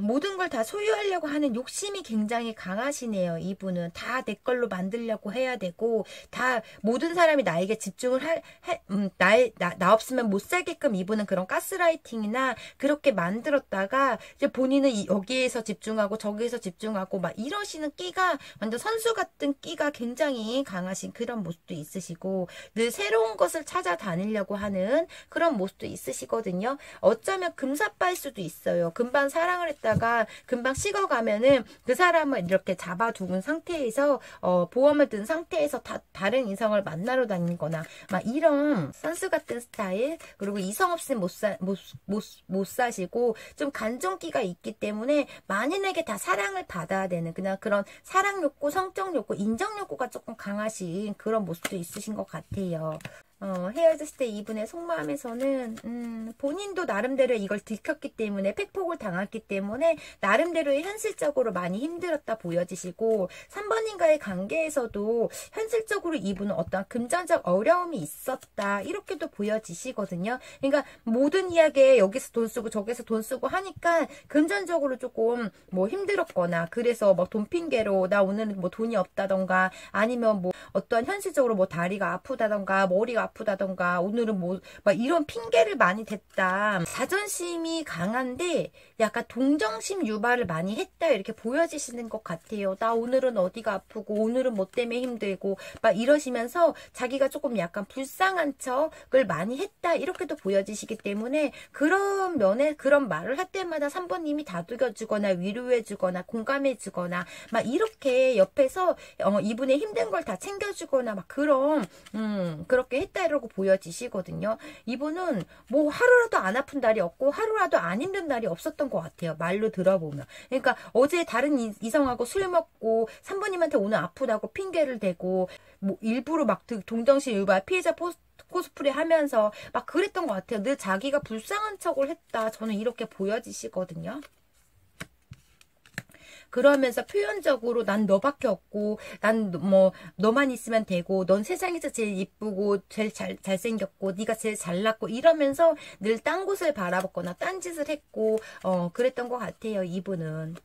모든 걸 다 소유하려고 하는 욕심이 굉장히 강하시네요. 이분은 다 내 걸로 만들려고 해야 되고, 다 모든 사람이 나에게 집중을 나 없으면 못 살게끔 이분은 그런 가스라이팅이나 그렇게 만들었다가 이제 본인은 여기에서 집중하고 저기에서 집중하고 막 이러시는 끼가, 완전 선수 같은 끼가 굉장히 강하신 그런 모습도 있으시고, 늘 새로운 것을 찾아다니려고 하는 그런 모습도 있으시거든요. 어쩌면 금사빠일 수도 있어요. 금방 사랑을 했다가 금방 식어가면은 그 사람을 이렇게 잡아두은 상태에서 보험을 든 상태에서 다른 이성을 만나러 다니거나 막 이런 선수 같은 스타일, 그리고 이성 없이는 못 사시고 좀 간종기가 있기 때문에 만인에게 다 사랑을 받아야 되는 그냥 그런 사랑 욕구, 성적 욕구, 인정 욕구가 조금 강하신 그런 모습도 있으신 것 같아요. 헤어졌을 때 이분의 속마음에서는 본인도 나름대로 이걸 들켰기 때문에, 팩폭을 당했기 때문에 나름대로의 현실적으로 많이 힘들었다 보여지시고, 3번인가의 관계에서도 현실적으로 이분은 어떤 금전적 어려움이 있었다 이렇게도 보여지시거든요. 그러니까 모든 이야기에 여기서 돈 쓰고 저기서 돈 쓰고 하니까 금전적으로 조금 뭐 힘들었거나, 그래서 뭐 돈 핑계로 나 오늘은 뭐 돈이 없다던가, 아니면 뭐 어떤 현실적으로 뭐 다리가 아프다던가 머리가 아프다던가 오늘은 뭐 막 이런 핑계를 많이 댔다. 자존심이 강한데 약간 동정심 유발을 많이 했다 이렇게 보여지시는 것 같아요. 나 오늘은 어디가 아프고 오늘은 뭐 때문에 힘들고 막 이러시면서 자기가 조금 약간 불쌍한 척을 많이 했다 이렇게도 보여지시기 때문에, 그런 면에 그런 말을 할 때마다 3번님이 다독여주거나 위로해주거나 공감해주거나 막 이렇게 옆에서 이분의 힘든 걸 다 챙겨주거나 막 그렇게 했다 이러고 보여지시거든요. 이분은 뭐 하루라도 안 아픈 날이 없고 하루라도 안 힘든 날이 없었던 것 같아요. 말로 들어보면. 그러니까 어제 다른 이성하고 술 먹고 3번님한테 오늘 아프다고 핑계를 대고 뭐 일부러 막 동정심 유발 피해자 코스프레 하면서 막 그랬던 것 같아요. 늘 자기가 불쌍한 척을 했다. 저는 이렇게 보여지시거든요. 그러면서 표현적으로 난 너밖에 없고 난 뭐 너만 있으면 되고 넌 세상에서 제일 이쁘고 제일 잘생겼고 네가 제일 잘났고 이러면서 늘 딴 곳을 바라봤거나 딴짓을 했고 그랬던 것 같아요. 이분은.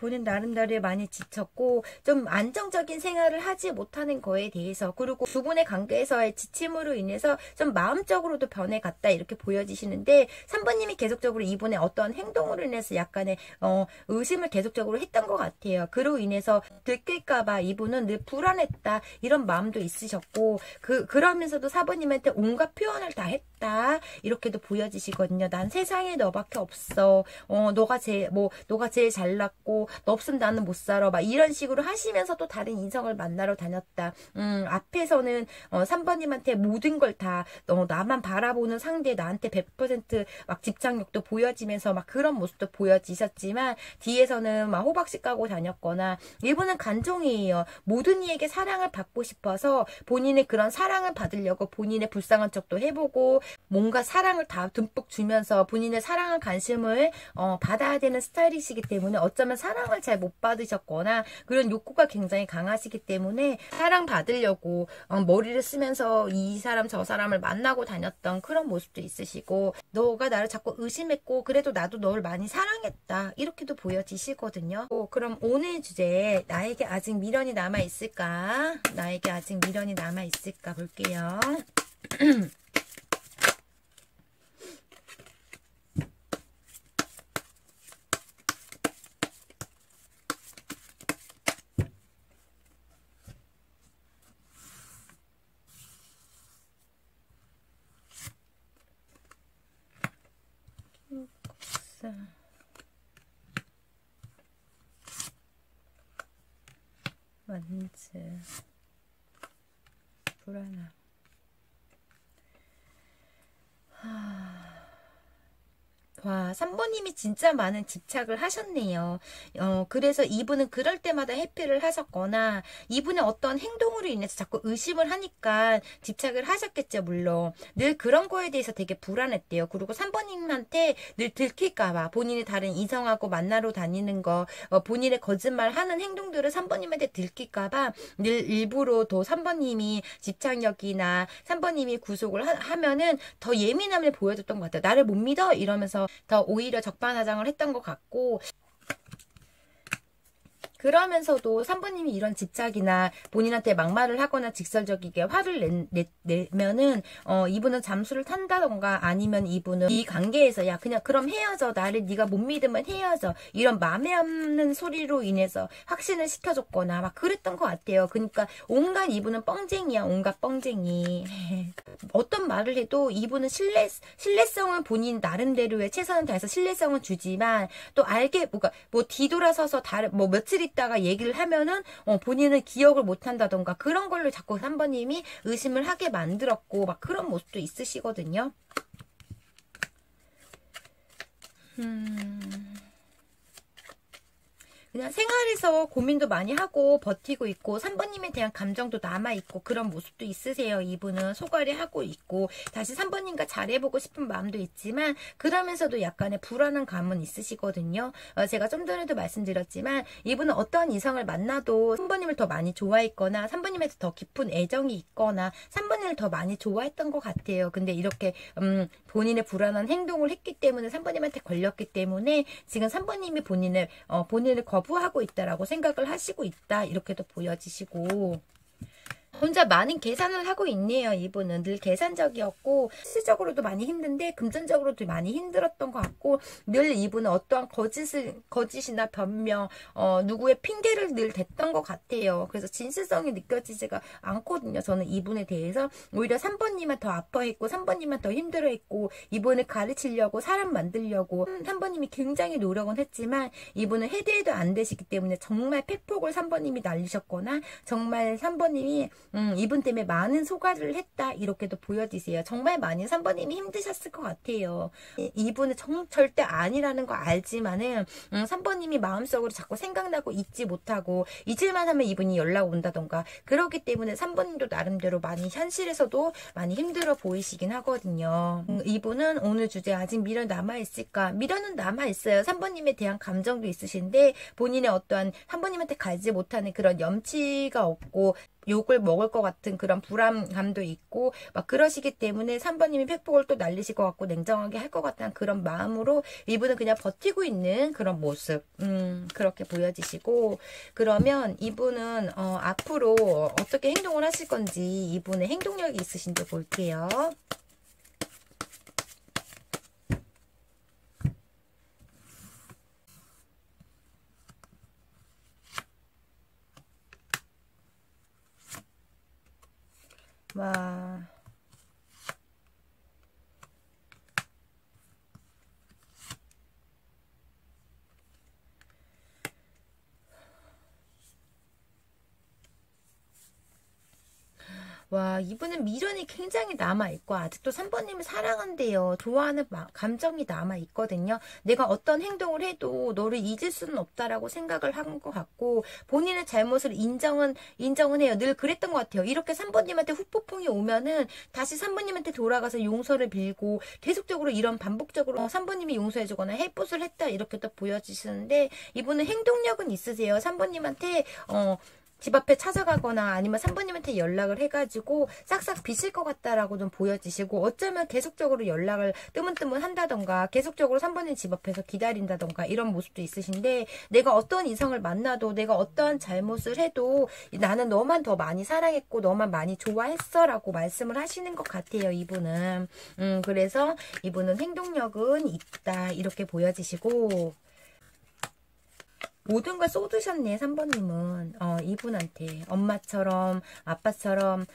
본인 나름대로 많이 지쳤고 좀 안정적인 생활을 하지 못하는 거에 대해서, 그리고 두 분의 관계에서의 지침으로 인해서 좀 마음적으로도 변해갔다 이렇게 보여지시는데, 3번님이 계속적으로 이분의 어떤 행동으로 인해서 약간의 의심을 계속적으로 했던 것 같아요. 그로 인해서 들킬까봐 이분은 늘 불안했다 이런 마음도 있으셨고, 그러면서도 4번님한테 온갖 표현을 다 했다 이렇게도 보여지시거든요. 난 세상에 너밖에 없어. 너가 제일 잘났고 너 없으면 나는 못 살아. 막 이런 식으로 하시면서도 다른 이성을 만나러 다녔다. 앞에서는 3번님한테 모든 걸 다 나만 바라보는 상대, 나한테 100% 집착력도 보여지면서 그런 모습도 보여지셨지만, 뒤에서는 호박씨 까고 다녔거나, 이분은 간종이에요. 모든 이에게 사랑을 받고 싶어서 본인의 그런 사랑을 받으려고 본인의 불쌍한 척도 해보고, 뭔가 사랑을 다 듬뿍 주면서 본인의 사랑과 관심을 받아야 되는 스타일이시기 때문에, 어쩌면 사랑을 잘 못 받으셨거나 그런 욕구가 굉장히 강하시기 때문에 사랑받으려고 머리를 쓰면서 이 사람 저 사람을 만나고 다녔던 그런 모습도 있으시고, 너가 나를 자꾸 의심했고 그래도 나도 너를 많이 사랑했다 이렇게도 보여지시거든요. 그럼 오늘 주제에 나에게 아직 미련이 남아있을까? 나에게 아직 미련이 남아있을까 볼게요. 완즈, 불안함. 와, 3번님이 진짜 많은 집착을 하셨네요. 그래서 이분은 그럴 때마다 회피를 하셨거나, 이분의 어떤 행동으로 인해서 자꾸 의심을 하니까 집착을 하셨겠죠, 물론. 늘 그런 거에 대해서 되게 불안했대요. 그리고 3번님한테 늘 들킬까봐, 본인이 다른 이성하고 만나러 다니는 거, 본인의 거짓말 하는 행동들을 3번님한테 들킬까봐 늘 일부러 더 3번님이 집착력이나 3번님이 구속을 하면은 더 예민함을 보여줬던 것 같아요. 나를 못 믿어? 이러면서 더 오히려 적반하장을 했던 것 같고, 그러면서도 3번님이 이런 집착이나 본인한테 막말을 하거나 직설적이게 화를 내면은 이분은 잠수를 탄다던가, 아니면 이분은 이 관계에서 야 그냥 그럼 헤어져, 나를 네가 못 믿으면 헤어져, 이런 맘에 없는 소리로 인해서 확신을 시켜줬거나 막 그랬던 것 같아요. 그러니까 온갖, 이분은 뻥쟁이야, 온갖 뻥쟁이. 어떤 말을 해도 이분은 신뢰성을 본인 나름대로의 최선을 다해서 신뢰성을 주지만, 또 뒤돌아서서 며칠 있다가 얘기를 하면은 본인은 기억을 못 한다던가, 그런 걸로 자꾸 3번님이 의심을 하게 만들었고 막 그런 모습도 있으시거든요. 그냥 생활에서 고민도 많이 하고 버티고 있고, 3번님에 대한 감정도 남아있고 그런 모습도 있으세요. 이분은 소갈이 하고 있고 다시 3번님과 잘해보고 싶은 마음도 있지만, 그러면서도 약간의 불안한 감은 있으시거든요. 제가 좀 전에도 말씀드렸지만, 이분은 어떤 이성을 만나도 3번님을 더 많이 좋아했거나 3번님한테 더 깊은 애정이 있거나 3번님을 더 많이 좋아했던 것 같아요. 근데 이렇게 본인의 불안한 행동을 했기 때문에 3번님한테 걸렸기 때문에 지금 3번님이 본인을 거부하고 있다라고 생각을 하시고 있다 이렇게도 보여지시고, 혼자 많은 계산을 하고 있네요. 이분은 늘 계산적이었고, 실질적으로도 많이 힘든데 금전적으로도 많이 힘들었던 것 같고, 늘 이분은 어떠한 거짓이나 변명, 누구의 핑계를 늘 댔던 것 같아요. 그래서 진실성이 느껴지지가 않거든요. 저는 이분에 대해서 오히려 3번님만 더 아파했고 3번님만 더 힘들어했고, 이분을 가르치려고 사람 만들려고 3번님이 굉장히 노력은 했지만, 이분은 해도 안 되시기 때문에 정말 팩폭을 3번님이 날리셨거나, 정말 3번님이 이분 때문에 많은 소가를 했다 이렇게도 보여지세요. 정말 많이 3번님이 힘드셨을 것 같아요. 이분은 절대 아니라는 거 알지만은 3번님이 마음속으로 자꾸 생각나고 잊지 못하고, 잊을만 하면 이분이 연락 온다던가, 그렇기 때문에 3번님도 나름대로 많이 현실에서도 많이 힘들어 보이시긴 하거든요. 이분은 오늘 주제 아직 미련 남아있을까? 미련은 남아있어요. 3번님에 대한 감정도 있으신데, 본인의 어떠한 3번님한테 가지 못하는 그런 염치가 없고, 욕을 먹을 것 같은 그런 불안감도 있고 막 그러시기 때문에 3번님이 팩폭을 또 날리실 것 같고 냉정하게 할 것 같다는 그런 마음으로 이분은 그냥 버티고 있는 그런 모습 그렇게 보여지시고 그러면 이분은 앞으로 어떻게 행동을 하실 건지 이분의 행동력이 있으신지 볼게요. 와. 와, 이분은 미련이 굉장히 남아있고, 아직도 3번님을 사랑한대요. 좋아하는 감정이 남아있거든요. 내가 어떤 행동을 해도 너를 잊을 수는 없다라고 생각을 한 것 같고, 본인의 잘못을 인정은 해요. 늘 그랬던 것 같아요. 이렇게 3번님한테 후폭풍이 오면은, 다시 3번님한테 돌아가서 용서를 빌고, 계속적으로 이런 반복적으로 3번님이 용서해주거나 해붓을 했다, 이렇게 또 보여지시는데, 이분은 행동력은 있으세요. 3번님한테, 집 앞에 찾아가거나 아니면 3번님한테 연락을 해가지고 싹싹 비실 것 같다라고 좀 보여지시고 어쩌면 계속적으로 연락을 뜨문뜨문 한다던가 계속적으로 3번님 집 앞에서 기다린다던가 이런 모습도 있으신데 내가 어떤 이성을 만나도 내가 어떠한 잘못을 해도 나는 너만 더 많이 사랑했고 너만 많이 좋아했어 라고 말씀을 하시는 것 같아요. 이분은 그래서 이분은 행동력은 있다 이렇게 보여지시고 모든 걸 쏟으셨네, 3번님은. 이분한테. 엄마처럼, 아빠처럼,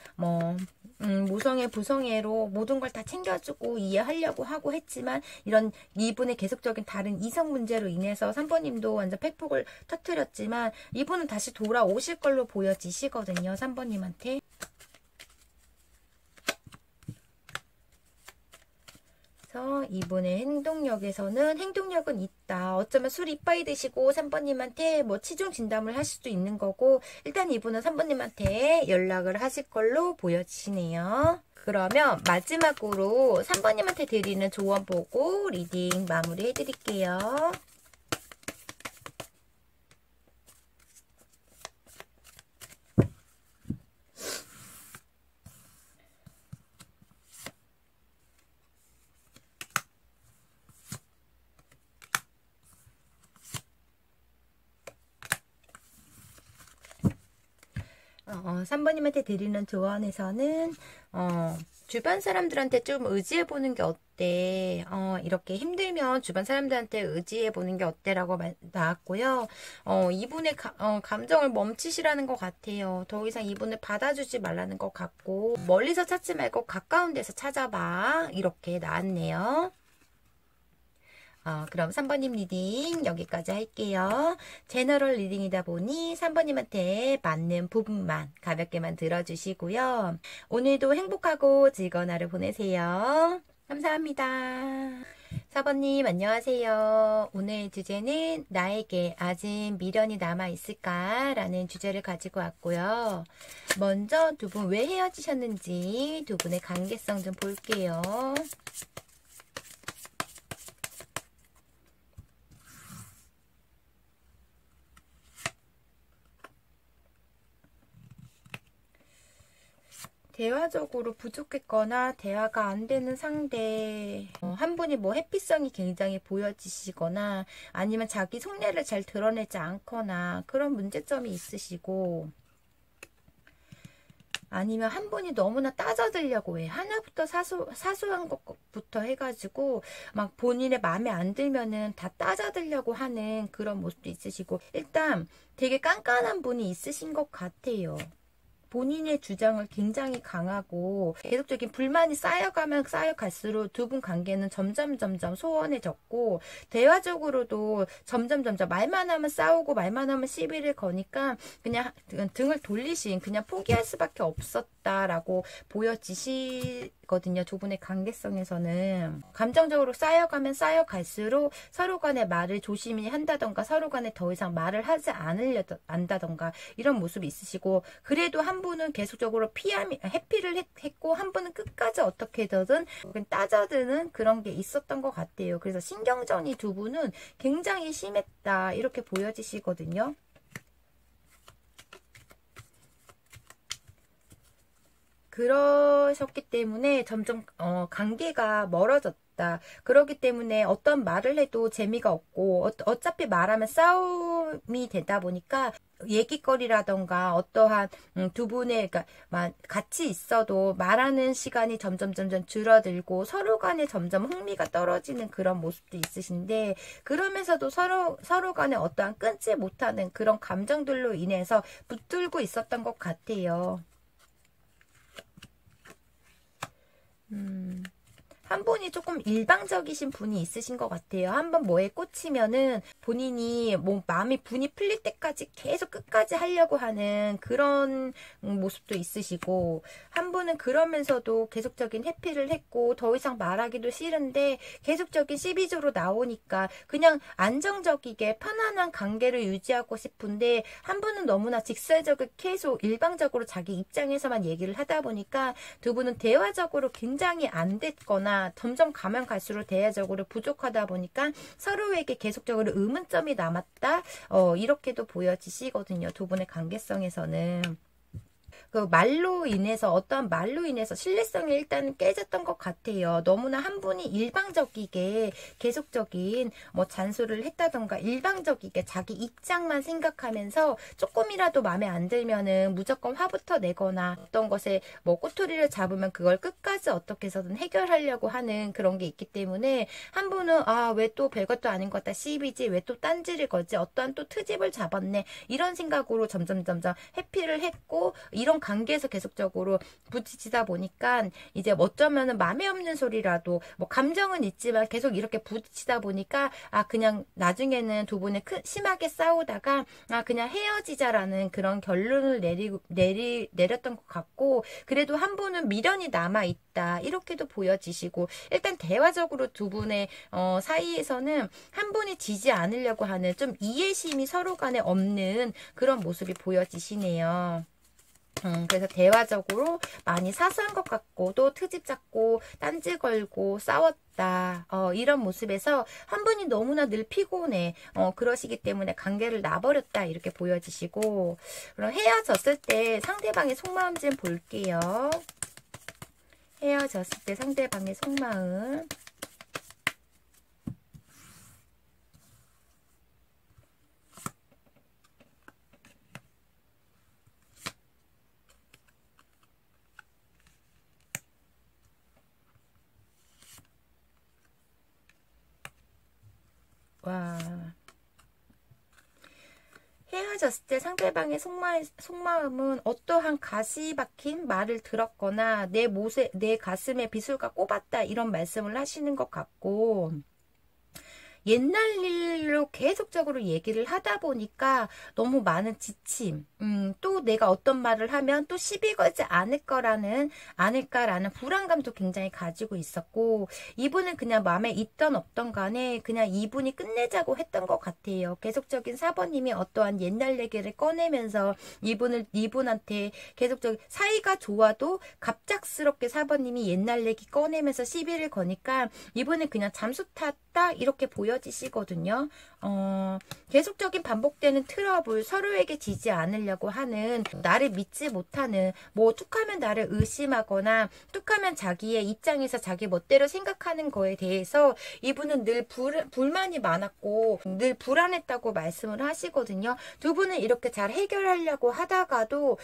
모성애, 부성애로 모든 걸 다 챙겨주고 이해하려고 하고 했지만, 이런 이분의 계속적인 다른 이성 문제로 인해서 3번님도 완전 팩폭을 터뜨렸지만, 이분은 다시 돌아오실 걸로 보여지시거든요, 3번님한테. 그래서 이분의 행동력은 있다. 어쩌면 술 이빠이 드시고 3번님한테 뭐 치중 진담을 할 수도 있는 거고 일단 이분은 3번님한테 연락을 하실 걸로 보여지시네요. 그러면 마지막으로 3번님한테 드리는 조언 보고 리딩 마무리 해드릴게요. 어, 3번님한테 드리는 조언에서는 주변 사람들한테 좀 의지해보는 게 어때? 이렇게 힘들면 주변 사람들한테 의지해보는 게 어때라고 나왔고요. 이분의 감정을 멈추시라는 것 같아요. 더 이상 이분을 받아주지 말라는 것 같고 멀리서 찾지 말고 가까운 데서 찾아봐. 이렇게 나왔네요. 그럼 3번님 리딩 여기까지 할게요. 제너럴 리딩이다 보니 3번님한테 맞는 부분만 가볍게만 들어주시고요. 오늘도 행복하고 즐거운 하루 보내세요. 감사합니다. 4번님 안녕하세요. 오늘 주제는 나에게 아직 미련이 남아있을까? 라는 주제를 가지고 왔고요. 먼저 두 분 왜 헤어지셨는지 두 분의 관계성 좀 볼게요. 대화적으로 부족했거나 대화가 안 되는 상대 한 분이 뭐 회피성이 굉장히 보여지시거나 아니면 자기 속내를 잘 드러내지 않거나 그런 문제점이 있으시고 아니면 한 분이 너무나 따져들려고 해. 하나부터 사소한 것부터 해가지고 막 본인의 마음에 안 들면은 다 따져들려고 하는 그런 모습도 있으시고 일단 되게 깐깐한 분이 있으신 것 같아요. 본인의 주장을 굉장히 강하고 계속적인 불만이 쌓여갈수록 두 분 관계는 점점 소원해졌고 대화적으로도 점점 말만 하면 싸우고 말만 하면 시비를 거니까 그냥 등을 돌리신 그냥 포기할 수밖에 없었다라고 보여지시거든요. 두 분의 관계성에서는 감정적으로 쌓여갈수록 서로 간의 말을 조심히 한다던가 서로 간에 더 이상 말을 하지 않는다던가 이런 모습이 있으시고 그래도 한 분은 계속적으로 회피를 했고 한 분은 끝까지 어떻게든 따져드는 그런 게 있었던 것 같아요. 그래서 신경전이 두 분은 굉장히 심했다 이렇게 보여지시거든요. 그러셨기 때문에 점점 관계가 멀어졌다. 그렇기 때문에 어떤 말을 해도 재미가 없고 어차피 말하면 싸움이 되다 보니까 얘기거리라던가 어떠한 두 분의 그러니까 같이 있어도 말하는 시간이 점점 줄어들고 서로 간에 점점 흥미가 떨어지는 그런 모습도 있으신데, 그러면서도 서로 간에 어떠한 끊지 못하는 그런 감정들로 인해서 붙들고 있었던 것 같아요. 한 분이 조금 일방적이신 분이 있으신 것 같아요. 한번 뭐에 꽂히면은 본인이 뭐 마음이 분이 풀릴 때까지 계속 끝까지 하려고 하는 그런 모습도 있으시고, 한 분은 그러면서도 계속적인 회피를 했고 더 이상 말하기도 싫은데 계속적인 시비조로 나오니까 그냥 안정적이게 편안한 관계를 유지하고 싶은데, 한 분은 너무나 직설적으로 계속 일방적으로 자기 입장에서만 얘기를 하다 보니까 두 분은 대화적으로 굉장히 안 됐거나 점점 가면 갈수록 대화적으로 부족하다 보니까 서로에게 계속적으로 의문점이 남았다. 이렇게도 보여지시거든요. 두 분의 관계성에서는. 그 말로 인해서 어떠한 말로 인해서 신뢰성이 일단 깨졌던 것 같아요. 너무나 한 분이 일방적이게 계속적인 뭐 잔소리를 했다던가 일방적이게 자기 입장만 생각하면서 조금이라도 마음에 안 들면은 무조건 화부터 내거나 어떤 것에 뭐 꼬투리를 잡으면 그걸 끝까지 어떻게 해서든 해결하려고 하는 그런 게 있기 때문에, 한 분은 왜 또 별것도 아닌 것 같다, 시비지, 왜 또 딴지를 거지, 어떠한 또 트집을 잡았네, 이런 생각으로 점점 회피를 했고, 이런 관계에서 계속적으로 부딪히다 보니까 이제 어쩌면은 맘에 없는 소리라도 뭐 감정은 있지만 계속 이렇게 부딪히다 보니까 그냥 나중에는 두 분이 심하게 싸우다가 그냥 헤어지자라는 그런 결론을 내렸던 것 같고, 그래도 한 분은 미련이 남아있다 이렇게도 보여지시고, 일단 대화적으로 두 분의 사이에서는 한 분이 지지 않으려고 하는 좀 이해심이 서로 간에 없는 그런 모습이 보여지시네요. 그래서 대화적으로 많이 사소한 것 같고 또 트집 잡고 딴지 걸고 싸웠다, 이런 모습에서 한 분이 너무나 늘 피곤해, 그러시기 때문에 관계를 놔버렸다 이렇게 보여지시고, 그럼 헤어졌을 때 상대방의 속마음 좀 볼게요. 헤어졌을 때 상대방의 속마음. 와. 헤어졌을 때 상대방의 속마음은 어떠한 가시 박힌 말을 들었거나 내 가슴에 비sul가 꼽았다 이런 말씀을 하시는 것 같고, 옛날 일로 계속적으로 얘기를 하다 보니까 너무 많은 지침, 또 내가 어떤 말을 하면 또 시비 걸지 않을까라는 불안감도 굉장히 가지고 있었고, 이분은 그냥 마음에 있던 없던 간에 그냥 이분이 끝내자고 했던 것 같아요. 계속적인 사번님이 어떠한 옛날 얘기를 꺼내면서 이분한테 계속적인 사이가 좋아도 갑작스럽게 사번님이 옛날 얘기 꺼내면서 시비를 거니까 이분은 그냥 잠수 탔다 이렇게 보여지시거든요. 계속적인 반복되는 트러블, 서로에게 지지 않으려고 하는, 나를 믿지 못하는, 뭐 툭하면 나를 의심하거나 툭하면 자기의 입장에서 자기 멋대로 생각하는 거에 대해서 이분은 늘 불만이 많았고 늘 불안했다고 말씀을 하시거든요. 두 분은 이렇게 잘 해결하려고 하다가도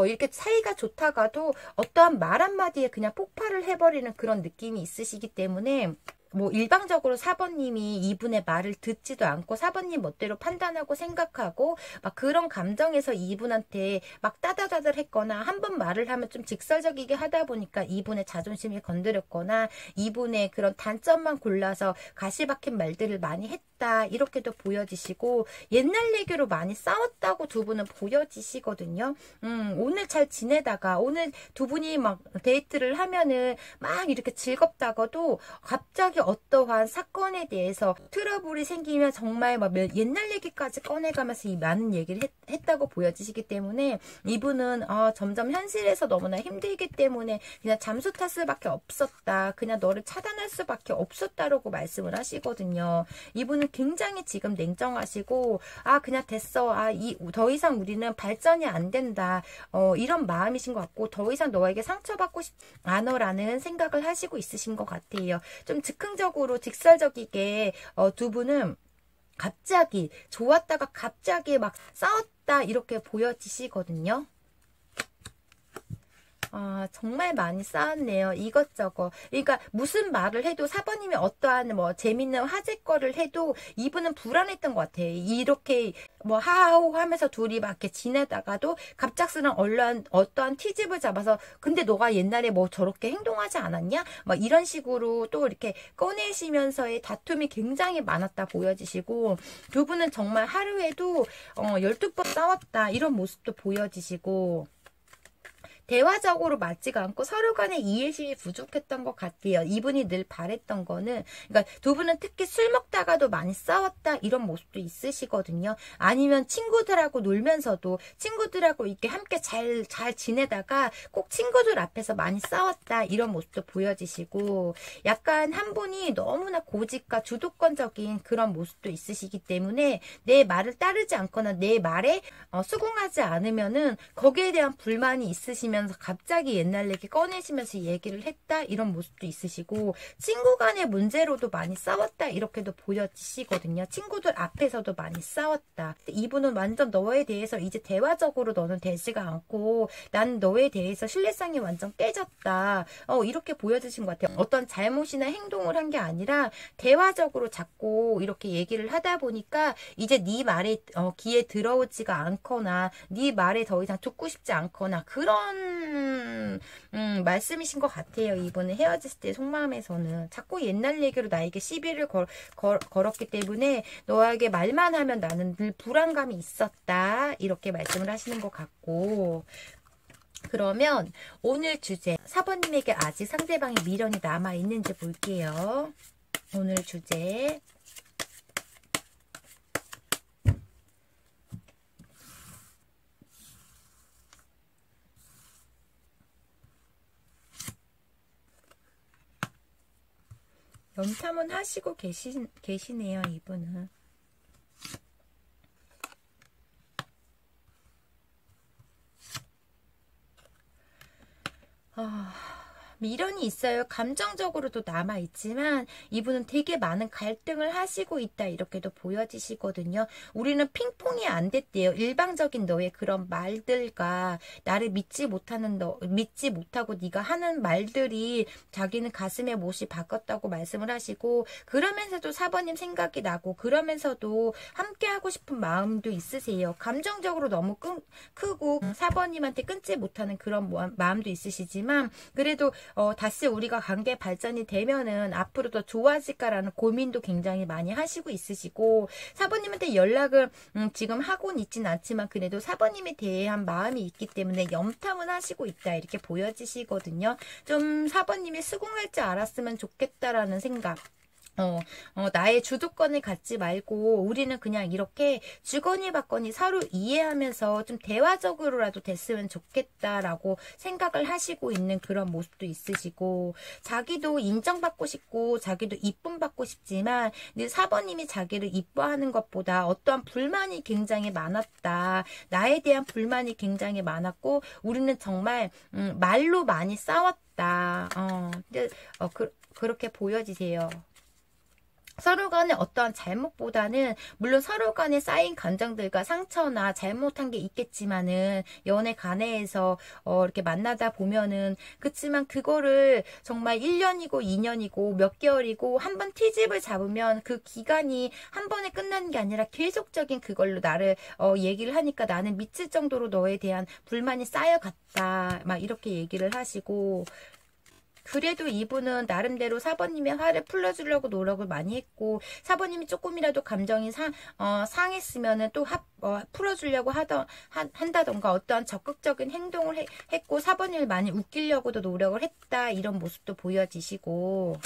이렇게 사이가 좋다가도 어떠한 말 한마디에 그냥 폭발을 해버리는 그런 느낌이 있으시기 때문에, 뭐 일방적으로 사번님이 이분의 말을 듣지도 않고 사번님 멋대로 판단하고 생각하고 막 그런 감정에서 이분한테 막 따다다들 했거나, 한 번 말을 하면 좀 직설적이게 하다 보니까 이분의 자존심이 건드렸거나 이분의 그런 단점만 골라서 가시 박힌 말들을 많이 했다 이렇게도 보여지시고, 옛날 얘기로 많이 싸웠다고 두 분은 보여지시거든요. 오늘 잘 지내다가 오늘 두 분이 막 데이트를 하면은 막 이렇게 즐겁다가도 갑자기 갑자기 어떠한 사건에 대해서 트러블이 생기면 정말 막 옛날 얘기까지 꺼내가면서 이 많은 얘기를 했다고 보여지시기 때문에 이분은 점점 현실에서 너무나 힘들기 때문에 그냥 잠수 탔을 수밖에 없었다. 그냥 너를 차단할 수밖에 없었다라고 말씀을 하시거든요. 이분은 굉장히 지금 냉정하시고 그냥 됐어. 더 이상 우리는 발전이 안 된다. 이런 마음이신 것 같고 더 이상 너에게 상처받고 싶지 않아라는 생각을 하시고 있으신 것 같아요. 좀 즉흥적으로 직설적이게 두 분은 갑자기 좋았다가 갑자기 막 싸웠다 이렇게 보여지시거든요. 정말 많이 싸웠네요. 이것저것. 그러니까 무슨 말을 해도 4번님이 어떠한 뭐 재밌는 화제거리를 해도 이분은 불안했던 것 같아요. 이렇게 뭐 하하호 하면서 둘이 막 이렇게 지내다가도 갑작스런 어떠한 트집을 잡아서 근데 너가 옛날에 뭐 저렇게 행동하지 않았냐? 막 이런 식으로 또 이렇게 꺼내시면서의 다툼이 굉장히 많았다 보여지시고 두 분은 정말 하루에도 12번 싸웠다 이런 모습도 보여지시고 대화적으로 맞지가 않고 서로 간에 이해심이 부족했던 것 같아요. 이분이 늘 바랬던 거는 그러니까 두 분은 특히 술 먹다가도 많이 싸웠다 이런 모습도 있으시거든요. 아니면 친구들하고 놀면서도 친구들하고 이렇게 함께 잘 지내다가 꼭 친구들 앞에서 많이 싸웠다 이런 모습도 보여지시고 약간 한 분이 너무나 고집과 주도권적인 그런 모습도 있으시기 때문에 내 말을 따르지 않거나 내 말에 수긍하지 않으면은 거기에 대한 불만이 있으시면 갑자기 옛날 얘기 꺼내시면서 얘기를 했다 이런 모습도 있으시고 친구 간의 문제로도 많이 싸웠다 이렇게도 보여지시거든요. 친구들 앞에서도 많이 싸웠다. 이분은 완전 너에 대해서 이제 대화적으로 너는 되지가 않고 난 너에 대해서 신뢰성이 완전 깨졌다. 이렇게 보여지신 것 같아요. 어떤 잘못이나 행동을 한 게 아니라 대화적으로 자꾸 이렇게 얘기를 하다 보니까 이제 네 말에 귀에 들어오지가 않거나 네 말에 더 이상 듣고 싶지 않거나 그런 말씀이신 것 같아요. 이분은 헤어졌을 때 속마음에서는 자꾸 옛날 얘기로 나에게 시비를 걸었기 때문에 너에게 말만 하면 나는 늘 불안감이 있었다 이렇게 말씀을 하시는 것 같고 그러면 오늘 주제 4번님에게 아직 상대방의 미련이 남아있는지 볼게요. 오늘 주제 염탐은 하시고 계시네요. 이분은. 미련이 있어요. 감정적으로도 남아있지만 이분은 되게 많은 갈등을 하시고 있다 이렇게도 보여지시거든요. 우리는 핑퐁이 안 됐대요. 일방적인 너의 그런 말들과 나를 믿지 못하고 네가 하는 말들이 자기는 가슴에 못이 박았다고 말씀을 하시고 그러면서도 4번님 생각이 나고 그러면서도 함께 하고 싶은 마음도 있으세요. 감정적으로 너무 크고 4번님한테 끊지 못하는 그런 마음도 있으시지만 그래도 다시 우리가 관계 발전이 되면은 앞으로 더 좋아질까라는 고민도 굉장히 많이 하시고 있으시고 4번님한테 연락을 지금 하고는 있진 않지만 그래도 4번님에 대한 마음이 있기 때문에 염탐은 하시고 있다 이렇게 보여지시거든요. 좀 4번님이 수긍할 줄 알았으면 좋겠다라는 생각. 나의 주도권을 갖지 말고 우리는 그냥 이렇게 주거니 받거니 서로 이해하면서 좀 대화적으로라도 됐으면 좋겠다라고 생각을 하시고 있는 그런 모습도 있으시고 자기도 인정받고 싶고 자기도 이쁨 받고 싶지만 4번님이 자기를 이뻐하는 것보다 어떠한 불만이 굉장히 많았다. 나에 대한 불만이 굉장히 많았고 우리는 정말 말로 많이 싸웠다. 근데 그렇게 보여지세요. 서로 간의 어떠한 잘못보다는 물론 서로 간에 쌓인 감정들과 상처나 잘못한 게 있겠지만은 연애 간에서 이렇게 만나다 보면은 그치만 그거를 정말 1년이고 2년이고 몇 개월이고 한 번 트집을 잡으면 그 기간이 한 번에 끝나는 게 아니라 계속적인 그걸로 나를 얘기를 하니까 나는 미칠 정도로 너에 대한 불만이 쌓여갔다 막 이렇게 얘기를 하시고 그래도 이분은 나름대로 4번님의 화를 풀어주려고 노력을 많이 했고 4번님이 조금이라도 감정이 상했으면 또 풀어주려고 한다던가 어떠한 적극적인 행동을 했고 4번님을 많이 웃기려고도 노력을 했다 이런 모습도 보여지시고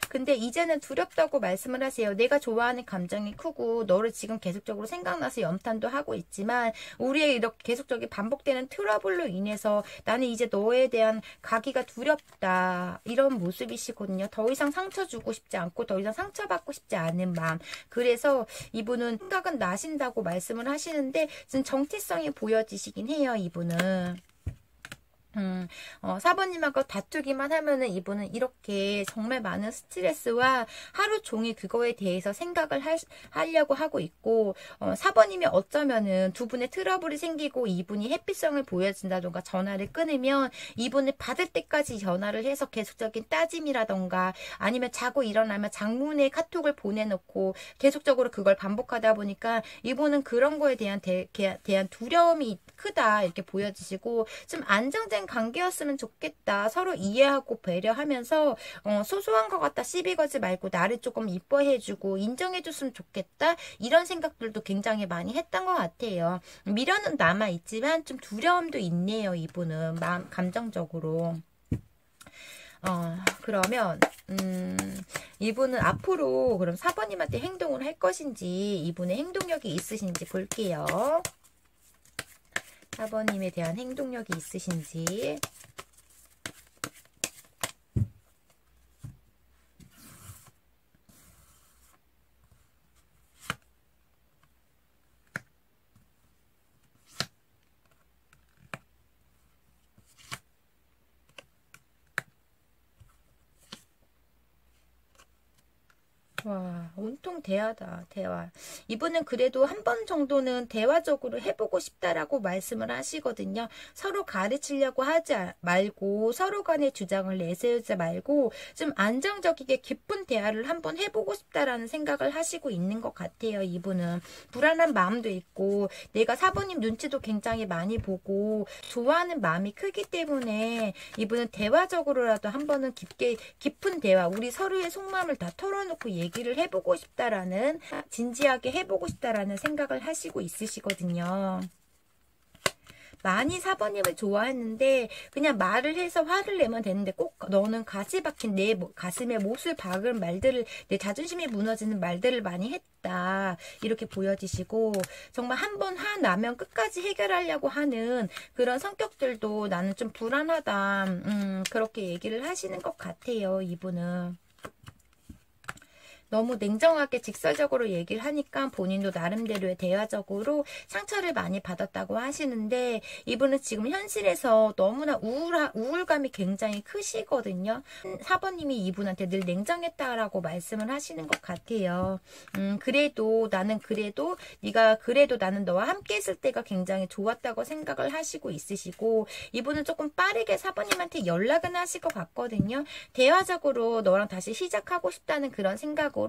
근데 이제는 두렵다고 말씀을 하세요. 내가 좋아하는 감정이 크고 너를 지금 계속적으로 생각나서 염탄도 하고 있지만 우리의 이렇게 계속적인 반복되는 트러블로 인해서 나는 이제 너에 대한 가기가 두렵다. 이런 모습이시거든요. 더 이상 상처 주고 싶지 않고 더 이상 상처받고 싶지 않은 마음. 그래서 이분은 생각은 나신다고 말씀을 하시는데 지금 정체성이 보여지시긴 해요. 이분은. 4번님하고 다투기만 하면은 이분은 이렇게 정말 많은 스트레스와 하루 종일 그거에 대해서 생각을 하려고 하고 있고, 4번님이 어쩌면은 두 분의 트러블이 생기고 이분이 회피성을 보여준다던가 전화를 끊으면 이분을 받을 때까지 전화를 해서 계속적인 따짐이라던가 아니면 자고 일어나면 장문의 카톡을 보내놓고 계속적으로 그걸 반복하다 보니까 이분은 그런 거에 대한 두려움이 크다 이렇게 보여지시고 좀 안정된 관계였으면 좋겠다. 서로 이해하고 배려하면서 소소한 것 같다 시비 걸지 말고 나를 조금 이뻐해주고 인정해줬으면 좋겠다. 이런 생각들도 굉장히 많이 했던 것 같아요. 미련은 남아있지만 좀 두려움도 있네요. 이분은 감정적으로. 그러면 이분은 앞으로 그럼 4번님한테 행동을 할 것인지 이분의 행동력이 있으신지 볼게요. 4번님에 대한 행동력이 있으신지. 와, 온통 대화다, 대화. 이분은 그래도 한 번 정도는 대화적으로 해보고 싶다라고 말씀을 하시거든요. 서로 가르치려고 하지 말고, 서로 간의 주장을 내세우지 말고, 좀 안정적이게 깊은 대화를 한번 해보고 싶다라는 생각을 하시고 있는 것 같아요, 이분은. 불안한 마음도 있고, 내가 4번님 눈치도 굉장히 많이 보고, 좋아하는 마음이 크기 때문에, 이분은 대화적으로라도 한 번은 깊은 대화, 우리 서로의 속마음을 다 털어놓고 얘기를 해보고 싶다라는, 진지하게 해보고 싶다라는 생각을 하시고 있으시거든요. 많이 4번님을 좋아했는데 그냥 말을 해서 화를 내면 되는데 꼭 너는 가시 박힌 내 가슴에 못을 박은 말들을, 내 자존심이 무너지는 말들을 많이 했다 이렇게 보여지시고, 정말 한번 화 나면 끝까지 해결하려고 하는 그런 성격들도 나는 좀 불안하다 그렇게 얘기를 하시는 것 같아요. 이분은 너무 냉정하게 직설적으로 얘기를 하니까 본인도 나름대로의 대화적으로 상처를 많이 받았다고 하시는데, 이분은 지금 현실에서 너무나 우울감이 굉장히 크시거든요. 4번님이 이분한테 늘 냉정했다라고 말씀을 하시는 것 같아요. 그래도 나는 너와 함께 있을 때가 굉장히 좋았다고 생각을 하시고 있으시고, 이분은 조금 빠르게 4번님한테 연락은 하실 것 같거든요. 대화적으로 너랑 다시 시작하고 싶다는 그런 생각으로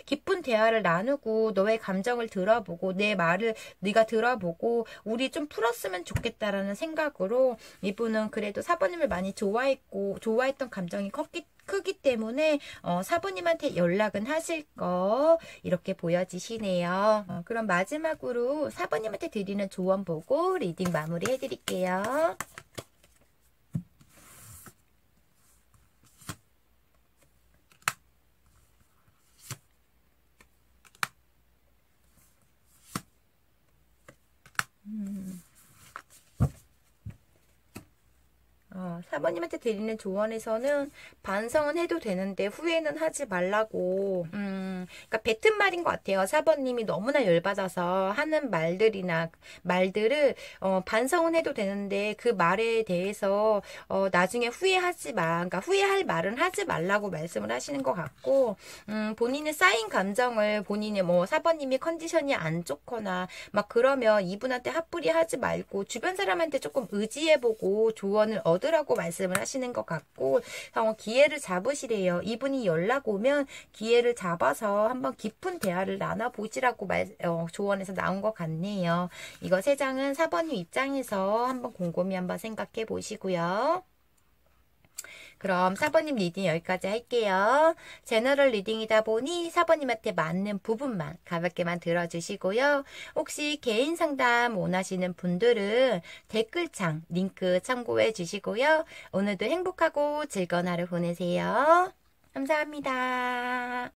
깊은 대화를 나누고 너의 감정을 들어보고 내 말을 네가 들어보고 우리 좀 풀었으면 좋겠다라는 생각으로, 이분은 그래도 4번님을 많이 좋아했던 감정이 크기 때문에 4번님한테 연락은 하실 거 이렇게 보여지시네요. 그럼 마지막으로 4번님한테 드리는 조언 보고 리딩 마무리 해드릴게요. 사모님한테 드리는 조언에서는 반성은 해도 되는데 후회는 하지 말라고, 그러니까 뱉은 말인 것 같아요. 4번님이 너무나 열받아서 하는 말들을 반성은 해도 되는데 그 말에 대해서 나중에 후회하지 마. 그러니까 후회할 말은 하지 말라고 말씀을 하시는 것 같고, 본인의 쌓인 감정을 본인의 4번님이 컨디션이 안 좋거나 막 그러면 이분한테 핫불이 하지 말고 주변 사람한테 조금 의지해보고 조언을 얻으라고 말씀을 하시는 것 같고, 기회를 잡으시래요. 이분이 연락 오면 기회를 잡아서 한번 깊은 대화를 나눠보시라고 조언에서 나온 것 같네요. 이거 3장은 4번님 입장에서 한번 곰곰이 한번 생각해 보시고요. 그럼 4번님 리딩 여기까지 할게요. 제너럴 리딩이다 보니 4번님한테 맞는 부분만 가볍게만 들어주시고요. 혹시 개인 상담 원하시는 분들은 댓글창 링크 참고해 주시고요. 오늘도 행복하고 즐거운 하루 보내세요. 감사합니다.